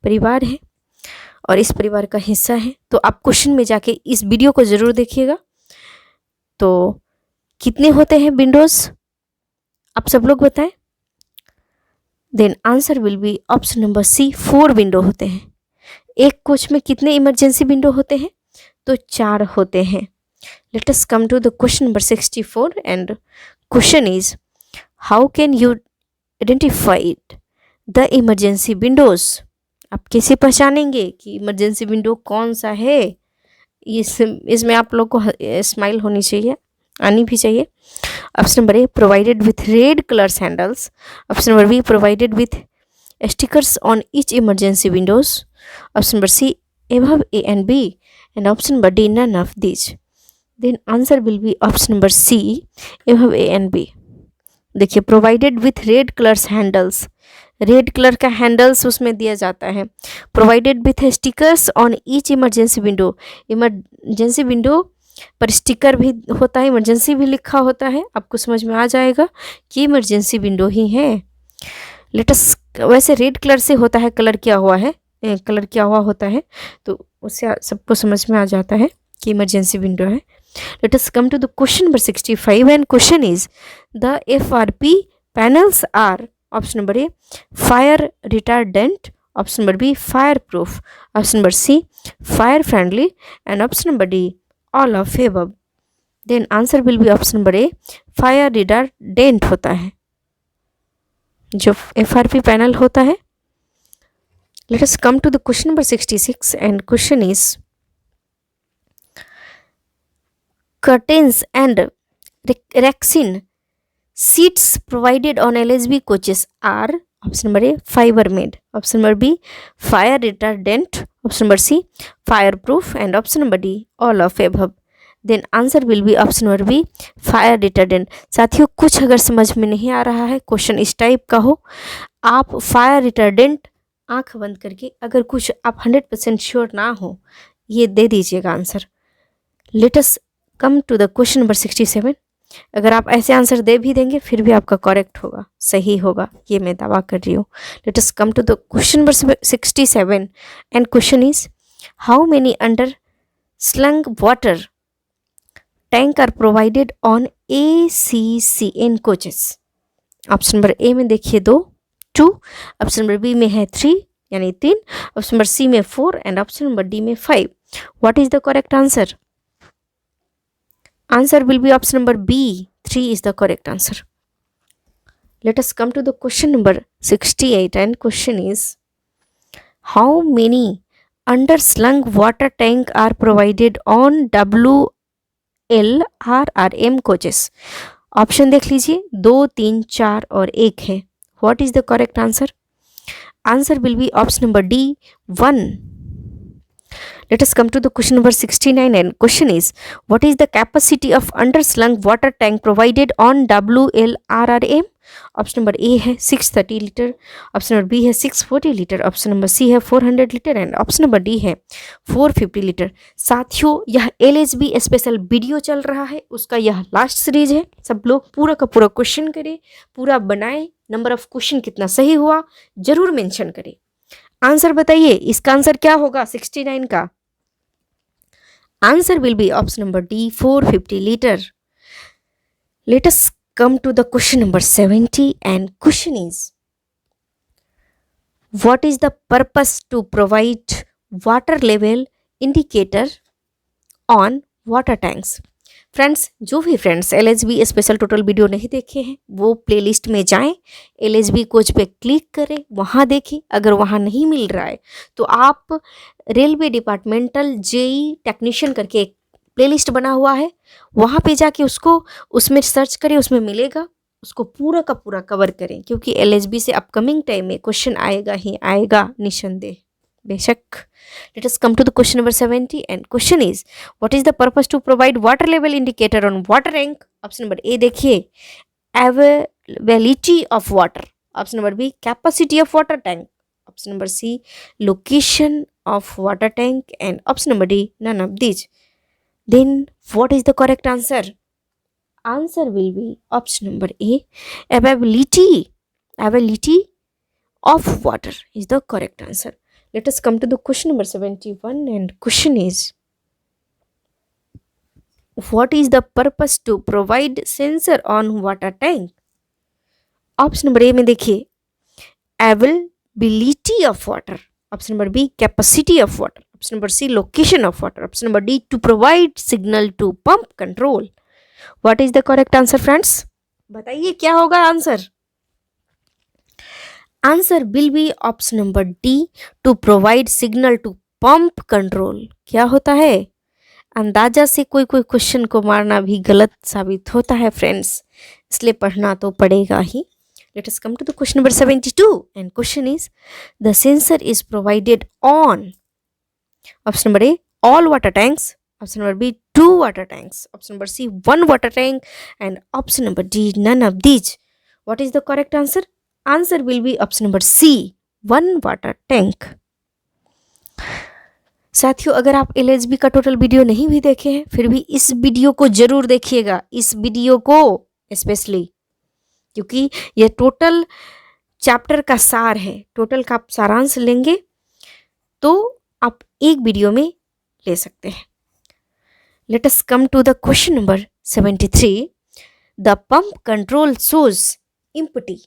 परिवार हैं और इस परिवार का हिस्सा है। तो आप क्वेश्चन में जाके इस वीडियो को ज़रूर देखिएगा। तो कितने होते हैं विंडोज़, आप सब लोग बताएं। Then answer will be option number C, 4 window होते हैं। एक कोच में कितने इमरजेंसी विंडो होते हैं? तो 4 होते हैं। Let us come to the question number 64 and question is how can you identify the emergency windows. आप कैसे पहचानेंगे कि इमरजेंसी विंडो कौन सा है? इसमें आप लोग को स्माइल होनी चाहिए, आनी भी चाहिए। Option number A, provided with red colours handles. Option number B, provided with stickers on each emergency windows. Option number C, above A and B, and option number D, none of these. Then answer will be option number C, above A and B. देखिए, provided with red colours handles, red colour का handles उसमें दिया जाता है। Provided with stickers on each emergency window, emergency window पर sticker भी होता है, इमरजेंसी भी लिखा होता है। आपको समझ में आ जाएगा कि इमरजेंसी विंडो ही है। लेटस, वैसे रेड कलर से होता है, कलर किया हुआ है, कलर किया हुआ होता है, तो उससे सबको समझ में आ जाता है कि इमरजेंसी विंडो है। Let us come to the question number 65 and question is the FRP panels are. Option number A, fire retardant. Option number B, fire proof. Option number C, fire friendly. And option number D, all of above. Then answer will be option number A, fire retardant होता है जो FRP panel होता है। Let us come to the question number 66 and question is curtains and rexin seats provided on LHB coaches are option number A, fiber made. Option number B, fire retardant. Option number C, fireproof. And option number D, all of above. Then answer will be option number B, fire retardant. साथियों, कुछ अगर समझ में नहीं आ रहा है, question इस type का हो, आप फायर रिटार्डेंट आंख बंद करके, अगर कुछ आप 100% श्योर ना हो, ये दे दीजिएगा answer. Let us come to the question number 67। अगर आप ऐसे आंसर दे भी देंगे फिर भी आपका करेक्ट होगा, सही होगा, ये मैं दावा कर रही हूँ। Let us come to the question number 67 and question is how many under slung water tank are provided on ACCN coaches. Option number A में देखिए 2, ऑप्शन नंबर बी में है 3 यानी 3, ऑप्शन नंबर सी में 4 एंड ऑप्शन नंबर डी में 5। What is the correct answer? Answer will be option number B, 3 is the correct answer. Let us come to the question number 68 and question is how many underslung water tank are provided on WLRRM coaches? Option देख लीजिए, 2, 3, 4 और 1 है। What is the correct answer? Answer will be option number D, 1. Let us come to the question number 69 and question is what is the capacity of underslung water tank provided on WLRRM? Option number A है 630 litre, option number B है 640 litre, option number C है 400 litre and option number D है 450 litre. साथियों, यह LHB special video चल रहा है, उसका यह लास्ट सीरीज है। सब लोग पूरा का पूरा क्वेश्चन करें, पूरा बनाएं, नंबर ऑफ क्वेश्चन कितना सही हुआ जरूर मेंशन करें। आंसर बताइए, इसका आंसर क्या होगा 69 का? Answer will be option number D, 450 litre. Let us come to the question number 70 and question is what is the purpose to provide water level indicator on water tanks? Friends, जो भी friends LHB special total video नहीं देखे हैं वो playlist में जाएं, LHB coach पे click करें, वहाँ देखें। अगर वहाँ नहीं मिल रहा है तो आप रेलवे डिपार्टमेंटल JE टेक्नीशियन करके एक प्लेलिस्ट बना हुआ है, वहाँ पे जाके उसको उसमें सर्च करें, उसमें मिलेगा, उसको पूरा का पूरा कवर करें, क्योंकि LHB से अपकमिंग टाइम में क्वेश्चन आएगा ही आएगा, निसंदेह, बेशक। Let us come to the question number 70 and question is what is the purpose to provide water level indicator on water tank? Option number A देखिए, availability of water. Option number B, capacity of water tank. Option number C, location of water tank and option number D, none of these. Then what is the correct answer? Answer will be option number A. Availability of water is the correct answer. Let us come to the question number 71, and question is, what is the purpose to provide sensor on water tank? Option number A में देखिए availability of water, option number B capacity of water, option number C location of water, option number D to provide signal to pump control. What is the correct answer friends? बताइए क्या होगा answer? Answer will be option number D to provide signal to pump control. क्या होता है? अंदाजा से कोई कोई क्वेश्चन को मारना भी गलत साबित होता है फ्रेंड्स, इसलिए पढ़ना तो पड़ेगा ही. Let us come to the question number 72, and question is, the sensor is provided on option number A all water tanks, option number B 2 water tanks, option number C 1 water tank, and option number D none of these. What is the correct answer? Answer will be option number C 1 water tank. साथियों, अगर आप LHB का total video नहीं भी देखे हैं फिर भी इस वीडियो को जरूर देखिएगा, इस वीडियो को स्पेशली, क्योंकि ये टोटल चैप्टर का सार है. टोटल का आप सारांश लेंगे तो आप एक वीडियो में ले सकते हैं. Let us come to the question number 73. The pump control shows empty.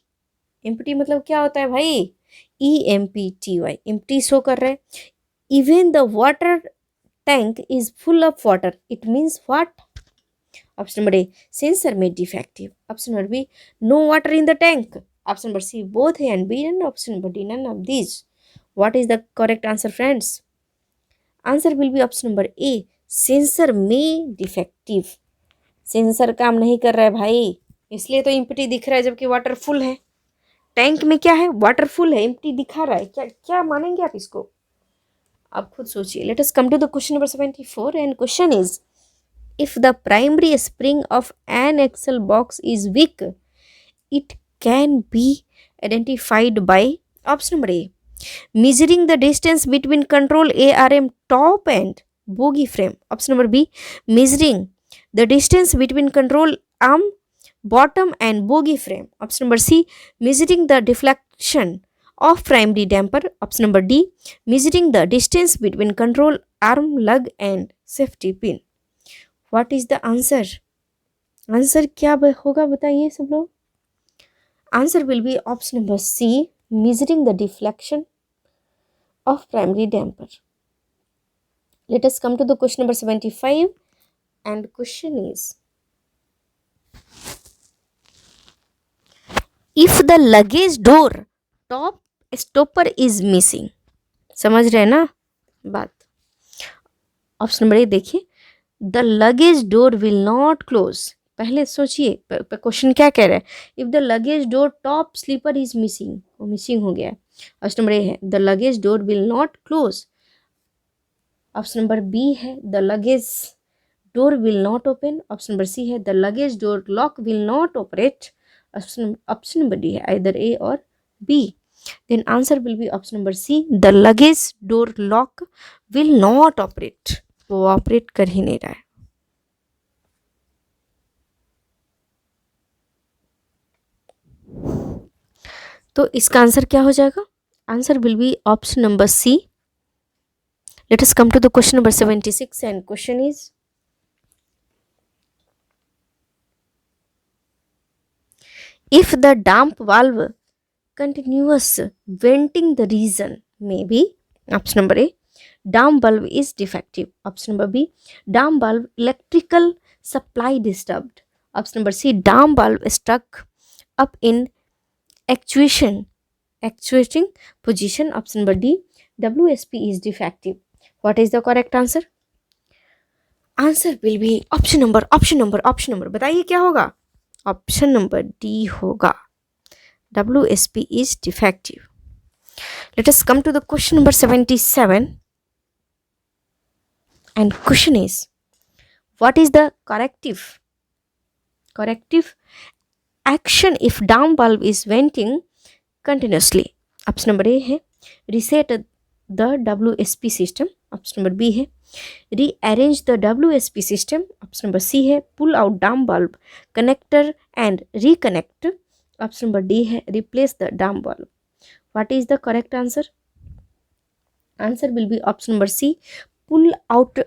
Empty मतलब क्या होता है भाई? EMPTY, इम्पटी शो कर रहे हैं. Even the water tank is full of water, it means what? Option number A, sensor made defective. Option number B, no water in the tank. Option number C, both A and B, and option number D, none of these. What is the correct answer friends? Answer will be option number A, sensor made defective. Sensor काम नहीं कर रहा है भाई, इसलिए तो empty दिख रहा है, जबकि वाटर फुल है. टैंक में क्या है? वाटर फुल है, इम्पटी दिखा रहा है. क्या क्या मानेंगे आप इसको? आप खुद सोचिए. Let us come to the question number 74, and question is, if the primary spring of an axle box is weak, it can be identified by option number A, measuring the distance between control ARM top and bogie frame, option number B, measuring the distance between control arm bottom and bogie frame, option number C, measuring the deflection of primary damper, option number D, measuring the distance between control arm lug and safety pin. What is the answer? Answer क्या होगा बताइए सब लोग. Answer will be option number C, measuring the deflection of primary damper. Let us come to the question number 75, and question is, if the luggage door top stopper is missing. समझ रहे ना बात? Option number A देखिए, the luggage door will not close. पहले सोचिए question क्या कह रहा है. If the luggage door top sleeper is missing, वो मिसिंग हो गया है. ऑप्शन नंबर ए है the luggage door will not close. Option number B है the luggage door will not open. Option number C है the luggage door lock will not operate. Option number D है either A और B. Then answer will be option number C, the luggage door lock will not operate. वो operate कर ही नहीं रहा है. तो इसका आंसर क्या हो जाएगा? Answer will be option number C. Let us come to the question number 76, and question is, if the damp valve continuous venting the region may be, option number A, damp valve is defective, option number B, damp valve electrical supply disturbed, option number C, damp valve stuck up in actuating position, option number D, WSP is defective. What is the correct answer? Answer will be option number बताइए क्या होगा? Option number D होगा, WSP is defective. Let us come to the question number 77, and question is, what is the corrective action if damp valve is venting continuously? Option number A है reset the WSP system, option number B है rearrange the WSP system, option number C है pull out dump बल्ब connector and reconnect, option number D है replace the dump बल्ब. What is the correct answer? Answer will be option number C, pull out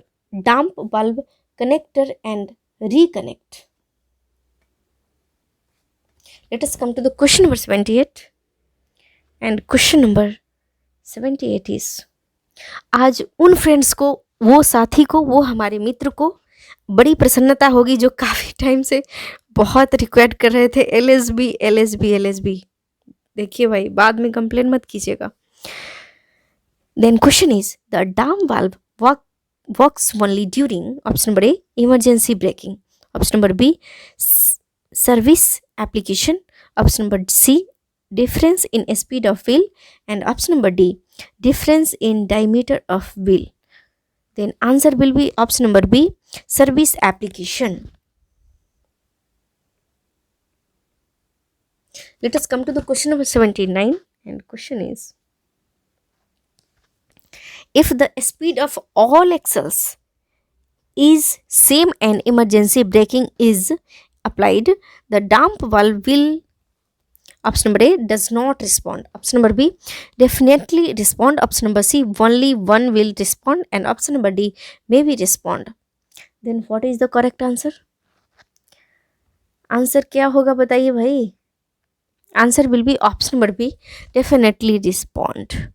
damp bulb connector and reconnect. Let us come to the question number 78. And question number 78 is, आज उन friends को, वो साथी को, वो हमारे मित्र को बड़ी प्रसन्नता होगी जो काफ़ी टाइम से बहुत रिक्वेस्ट कर रहे थे LSB LSB LSB. देखिए भाई, बाद में कंप्लेन मत कीजिएगा. Then question is, the dam valve works only during, option number A, emergency braking, option number B, service application, option number C, difference in speed of wheel, and option number D, difference in diameter of wheel. Then answer will be option number B, service application. Let us come to the question number 79, and question is, if the speed of all axles is same and emergency braking is applied, the damp valve will, option number A, does not respond, option number B, definitely respond, option number C, only one will respond, and option number D, maybe respond. Then what is the correct answer? Answer क्या होगा बताइए भाई? Answer will be option number B, definitely respond.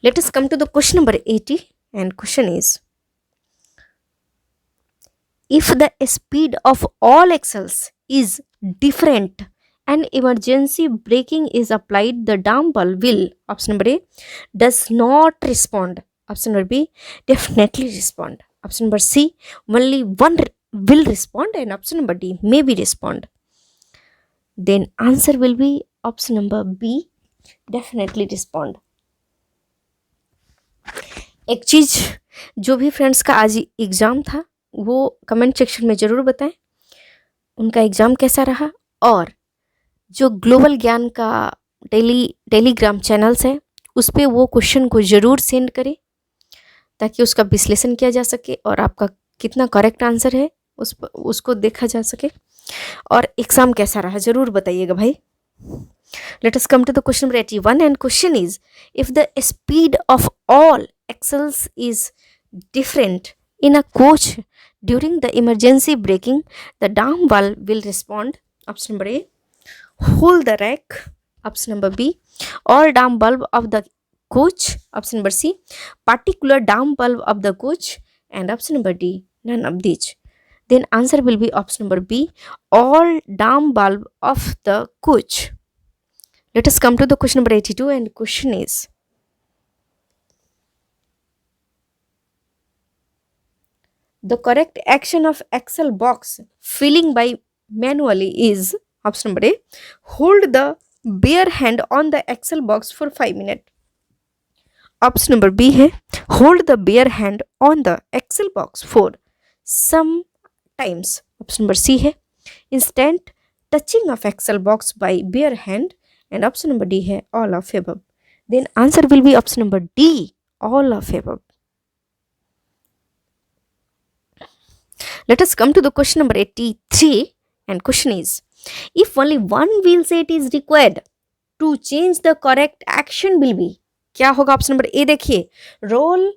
Let us come to the question number 80, and question is, if the speed of all axles is different and emergency braking is applied, the damp valve will, option number A, does not respond, option number B, definitely respond, option number C, only one will respond, and option number D, maybe respond. Then answer will be option number B, definitely respond. एक चीज़, जो भी friends का आज exam था वो comment section में ज़रूर बताएं उनका एग्ज़ाम कैसा रहा, और जो ग्लोबल ज्ञान का टेलीग्राम चैनल्स है उस पर वो क्वेश्चन को ज़रूर सेंड करें ताकि उसका विश्लेषण किया जा सके और आपका कितना करेक्ट आंसर है उसको देखा जा सके, और एग्ज़ाम कैसा रहा ज़रूर बताइएगा भाई. Let us come to the question number 81, and question is, if the speed of all axles is different in a coach during the emergency braking, the damp valve will respond, option number A, hold the rack, option number B, all damp valve of the coach, option number C, particular damp valve of the coach, and option number D, none of these. Then answer will be option number B, all damp valve of the coach. Let us come to the question number 82, and question is, the correct action of axle box filling by manually is, option number A, hold the bare hand on the axle box for 5 minutes, option number B है hold the bare hand on the axle box for some times, option number C है instant touching of axle box by bare hand, and option number D है all of above. Then answer will be option number D, all of above. Let us come to the question number 83, and question is, if only one wheel set is required to change the correct action will be, क्या होगा? Option number A देखिए, roll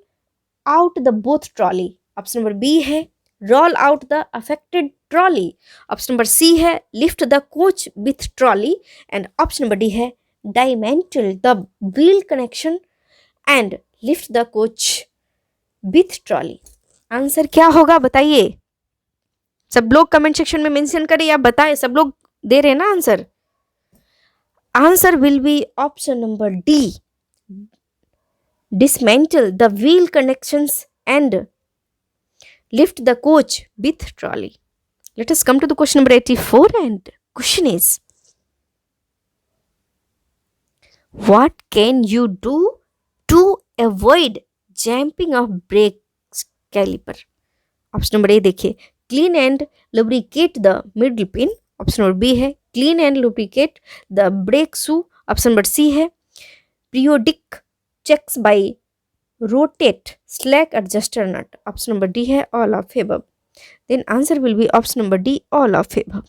out the both trolley, option number B है roll out the affected trolley, option number C है lift the coach with trolley, and option number D है dismantle the wheel connection and lift the coach with trolley. Answer क्या होगा बताइए? सब लोग comment section में mention करें या बताएं, सब लोग दे रहे हैं ना answer. Answer will be option number D, dismantle the wheel connections and lift the coach with trolley. Let us come to the question number 84, and question is, what can you do to avoid jamping of brake caliper? Option number A देखिए, clean and lubricate the middle pin, option number B है clean and lubricate the brake shoe, option number C है periodic checks by rotate slack adjuster nut? Option number D है all of above. Then answer will be option number D, all of above.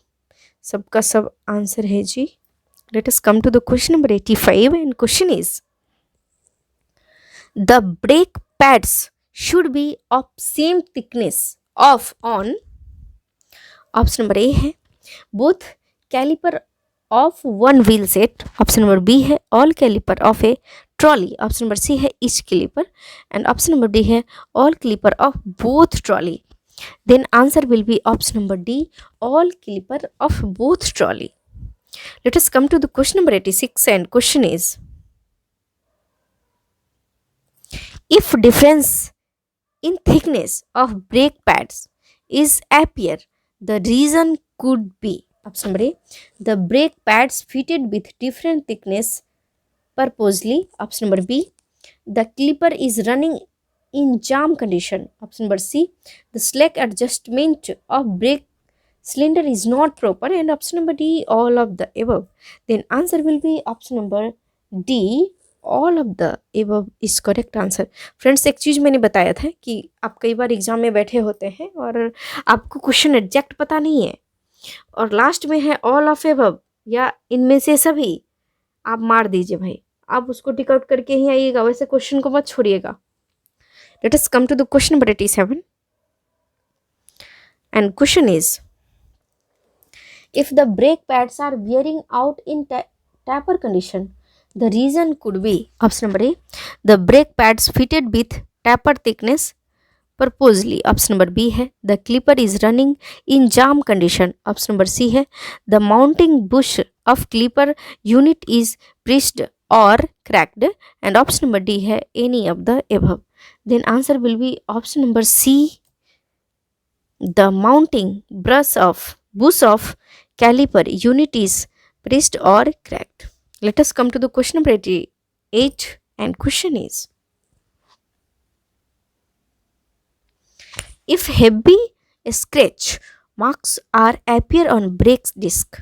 सबका सब answer है जी. Let us come to the question number 85, and question is, the brake pads should be of same thickness of on. Option number A है both caliper of one wheel set. Option number B है all caliper of a trolley. Option number C है each caliper, and option number D है all caliper of both trolley. Then answer will be option number D, all caliper of both trolley. Let us come to the question number 86, and question is, if difference in thickness of brake pads is appear, the reason could be. Option number A, the brake pads fitted with different thickness purposely. Option number B, the clipper is running in jam condition. Option number C, the slack adjustment of brake cylinder is not proper, and option number D, all of the above. Then answer will be option number D, all of the above is correct answer. Friends, एक चीज़ मैंने बताया था कि आप कई बार exam में बैठे होते हैं और आपको क्वेश्चन एग्जैक्ट पता नहीं है और लास्ट में है ऑल ऑफ एबव या इनमें से सभी, आप मार दीजिए भाई, आप उसको टिक आउट करके ही आइएगा, वैसे क्वेश्चन को मत छोड़िएगा. Let us come to the question number 87, and question is, if the brake pads are wearing out in taper condition, the reason could be. Option number A, the brake pads fitted with taper thickness purposely. Option number B है the clipper is running in jam condition. Option number C है the mounting bush of clipper unit is pressed or cracked, and option number D है any of the above. Then answer will be option number C, the mounting bush of caliper unit is pressed or cracked. Let us come to the question number 88, and question is, if heavy scratch marks are appear on brake disc,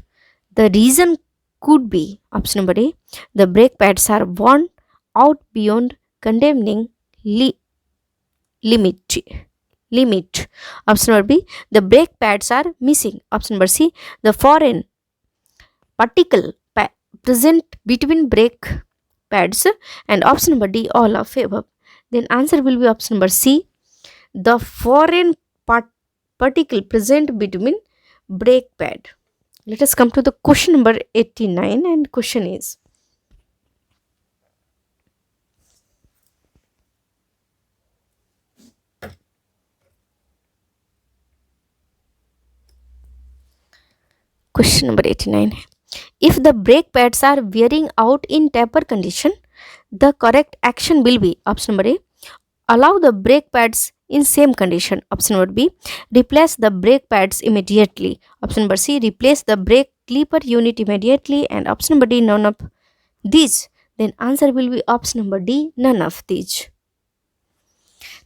the reason could be. Option number A, the brake pads are worn out beyond condemning limit. Option number B, the brake pads are missing. Option number C, the foreign particle present between brake pads, and option number D, all of above. Then answer will be option number C, the foreign particle present between brake pad. Let us come to the question number 89, and question is, question number 89, if the brake pads are wearing out in taper condition, the correct action will be. Option number A, allow the brake pads in same condition. Option number B, replace the brake pads immediately. Option number C, replace the brake clipper unit immediately, and option number D, none of these. Then answer will be option number D, none of these.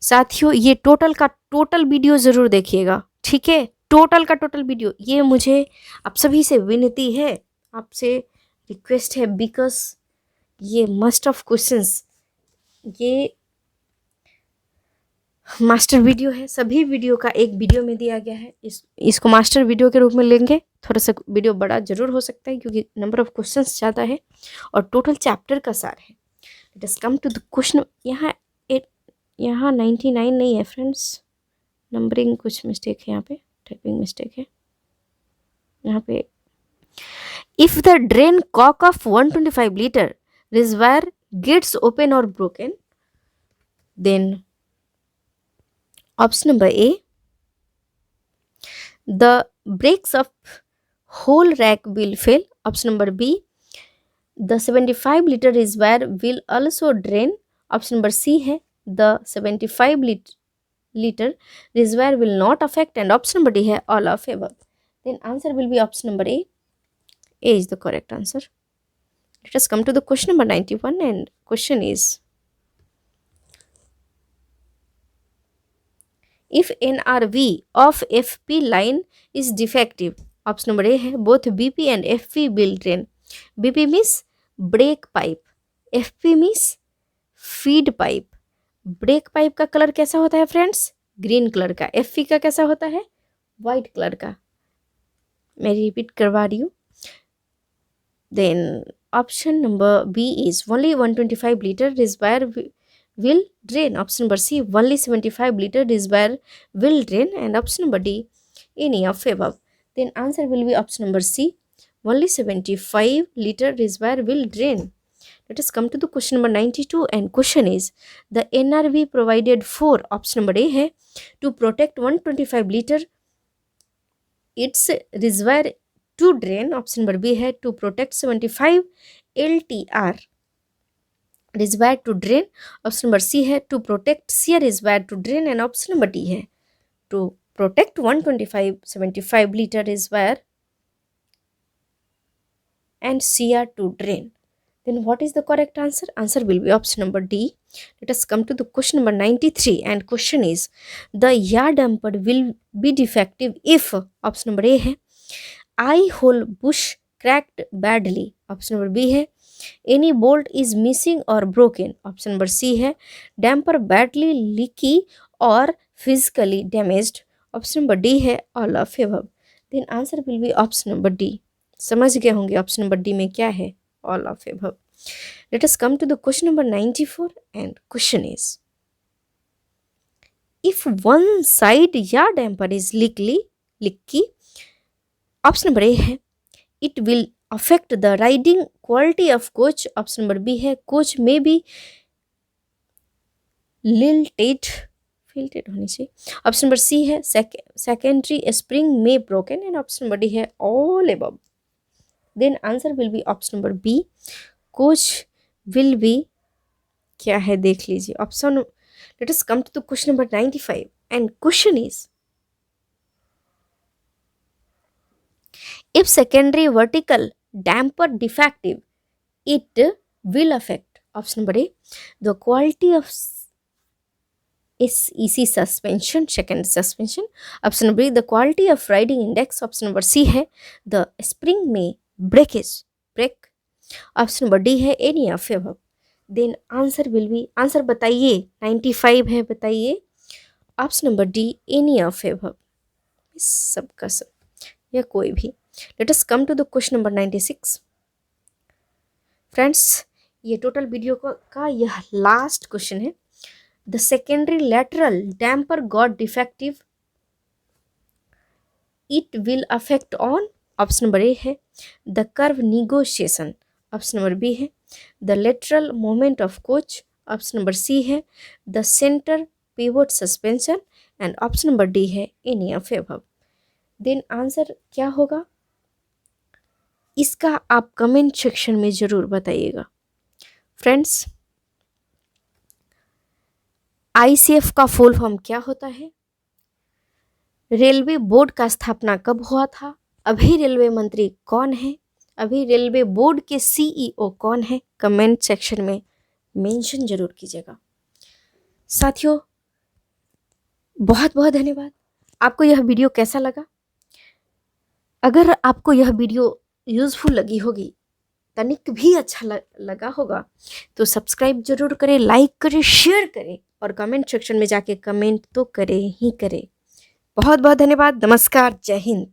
साथियों, ये total का total video ज़रूर देखिएगा, ठीक है, total का total video. ये मुझे आप सभी से विनती है, आपसे रिक्वेस्ट है, बिकॉज ये मस्ट ऑफ क्वेश्चंस, ये मास्टर वीडियो है, सभी वीडियो का एक वीडियो में दिया गया है. इसको मास्टर वीडियो के रूप में लेंगे, थोड़ा सा वीडियो बड़ा जरूर हो सकता है क्योंकि नंबर ऑफ क्वेश्चंस ज़्यादा है और टोटल चैप्टर का सार है. Let us come to the question. यहाँ 99 नहीं है फ्रेंड्स, नंबरिंग कुछ मिस्टेक है, यहाँ पे टाइपिंग मिस्टेक है. यहाँ पे if the drain cock of 125 liter reservoir gets open or broken, then option number A, the brakes of whole rack will fail. Option number B, the 75 liter reservoir will also drain. Option number C है the 75 liter reservoir will not affect, and option number D है all of above. Then answer will be option number A. A is the correct answer. Let us come to the question number 91, and question is, if NRV of FP line is defective. Option number A है both BP and FP will drain. BP means brake pipe, FP means feed pipe, break pipe का colour कैसा होता है friends? Green colour का। FE का कैसा होता है? वाइट कलर का। मैं रिपीट करवा रही हूँ। Then option number B is only 125 litre reservoir will drain. Option number C, only 75 liter reservoir will drain. And option number D, any of above. Then answer will be option number C, only 75 liter reservoir will drain. Let us come to the question number 92, and question is the NRV provided for. Option number A है to protect 125 liter its reservoir to drain. Option number B है to protect 75 LTR reservoir to drain. Option number C है to protect CR reservoir to drain. And option number D है to protect 125-75 litre reservoir and CR to drain. Then what is the correct answer? Answer will be option number D. Let us come to the question number 93, and question is the yaw damper will be defective if. Option number A है eye hole bush cracked badly. Option number B है any bolt is missing or broken. Option number C है damper badly leaky or physically damaged. Option number D है all of above. Then answer will be option number D. समझ गए होंगे option number D में क्या है? All of above. Let us come to the question number 94, and question is if one side yaw damper is leaky. Option number A है it will affect the riding quality of coach. Option number B है coach में be fitted होनी चाहिए. Option number C है secondary spring में broken. And option number D है all above. Then answer will be option number B coach will be क्या है देख लीजिए option. Let us come to the question number 95, and question is if secondary vertical damper defective it will affect. Option number A the quality of SEC suspension, second suspension. Option number B the quality of riding index. Option number C है the spring में breakage break. Option number D है any of above. Then answer will be answer बताइए 95 है बताइए. Option number D any of above. सब का सब या कोई भी. Let us come to the question number 96. Friends ये टोटल वीडियो का यह लास्ट क्वेश्चन है. The secondary lateral damper got defective it will affect on. Option number A है the curve negotiation. Option number B है the lateral moment of coach. Option number C है the centre pivot suspension. And option number D है any of above. Then answer क्या होगा इसका आप comment section में ज़रूर बताइएगा. फ्रेंड्स ICF का फुल फॉर्म क्या होता है? रेलवे बोर्ड का स्थापना कब हुआ था? अभी रेलवे मंत्री कौन है? अभी रेलवे बोर्ड के CEO कौन है? कमेंट सेक्शन में मेंशन जरूर कीजिएगा. साथियों बहुत बहुत धन्यवाद. आपको यह वीडियो कैसा लगा? अगर आपको यह वीडियो यूज़फुल लगी होगी, तनिक भी अच्छा लगा होगा तो सब्सक्राइब जरूर करें, लाइक करें, शेयर करें और कमेंट सेक्शन में जाके कमेंट तो करें ही करें. बहुत बहुत धन्यवाद. नमस्कार. जय हिंद.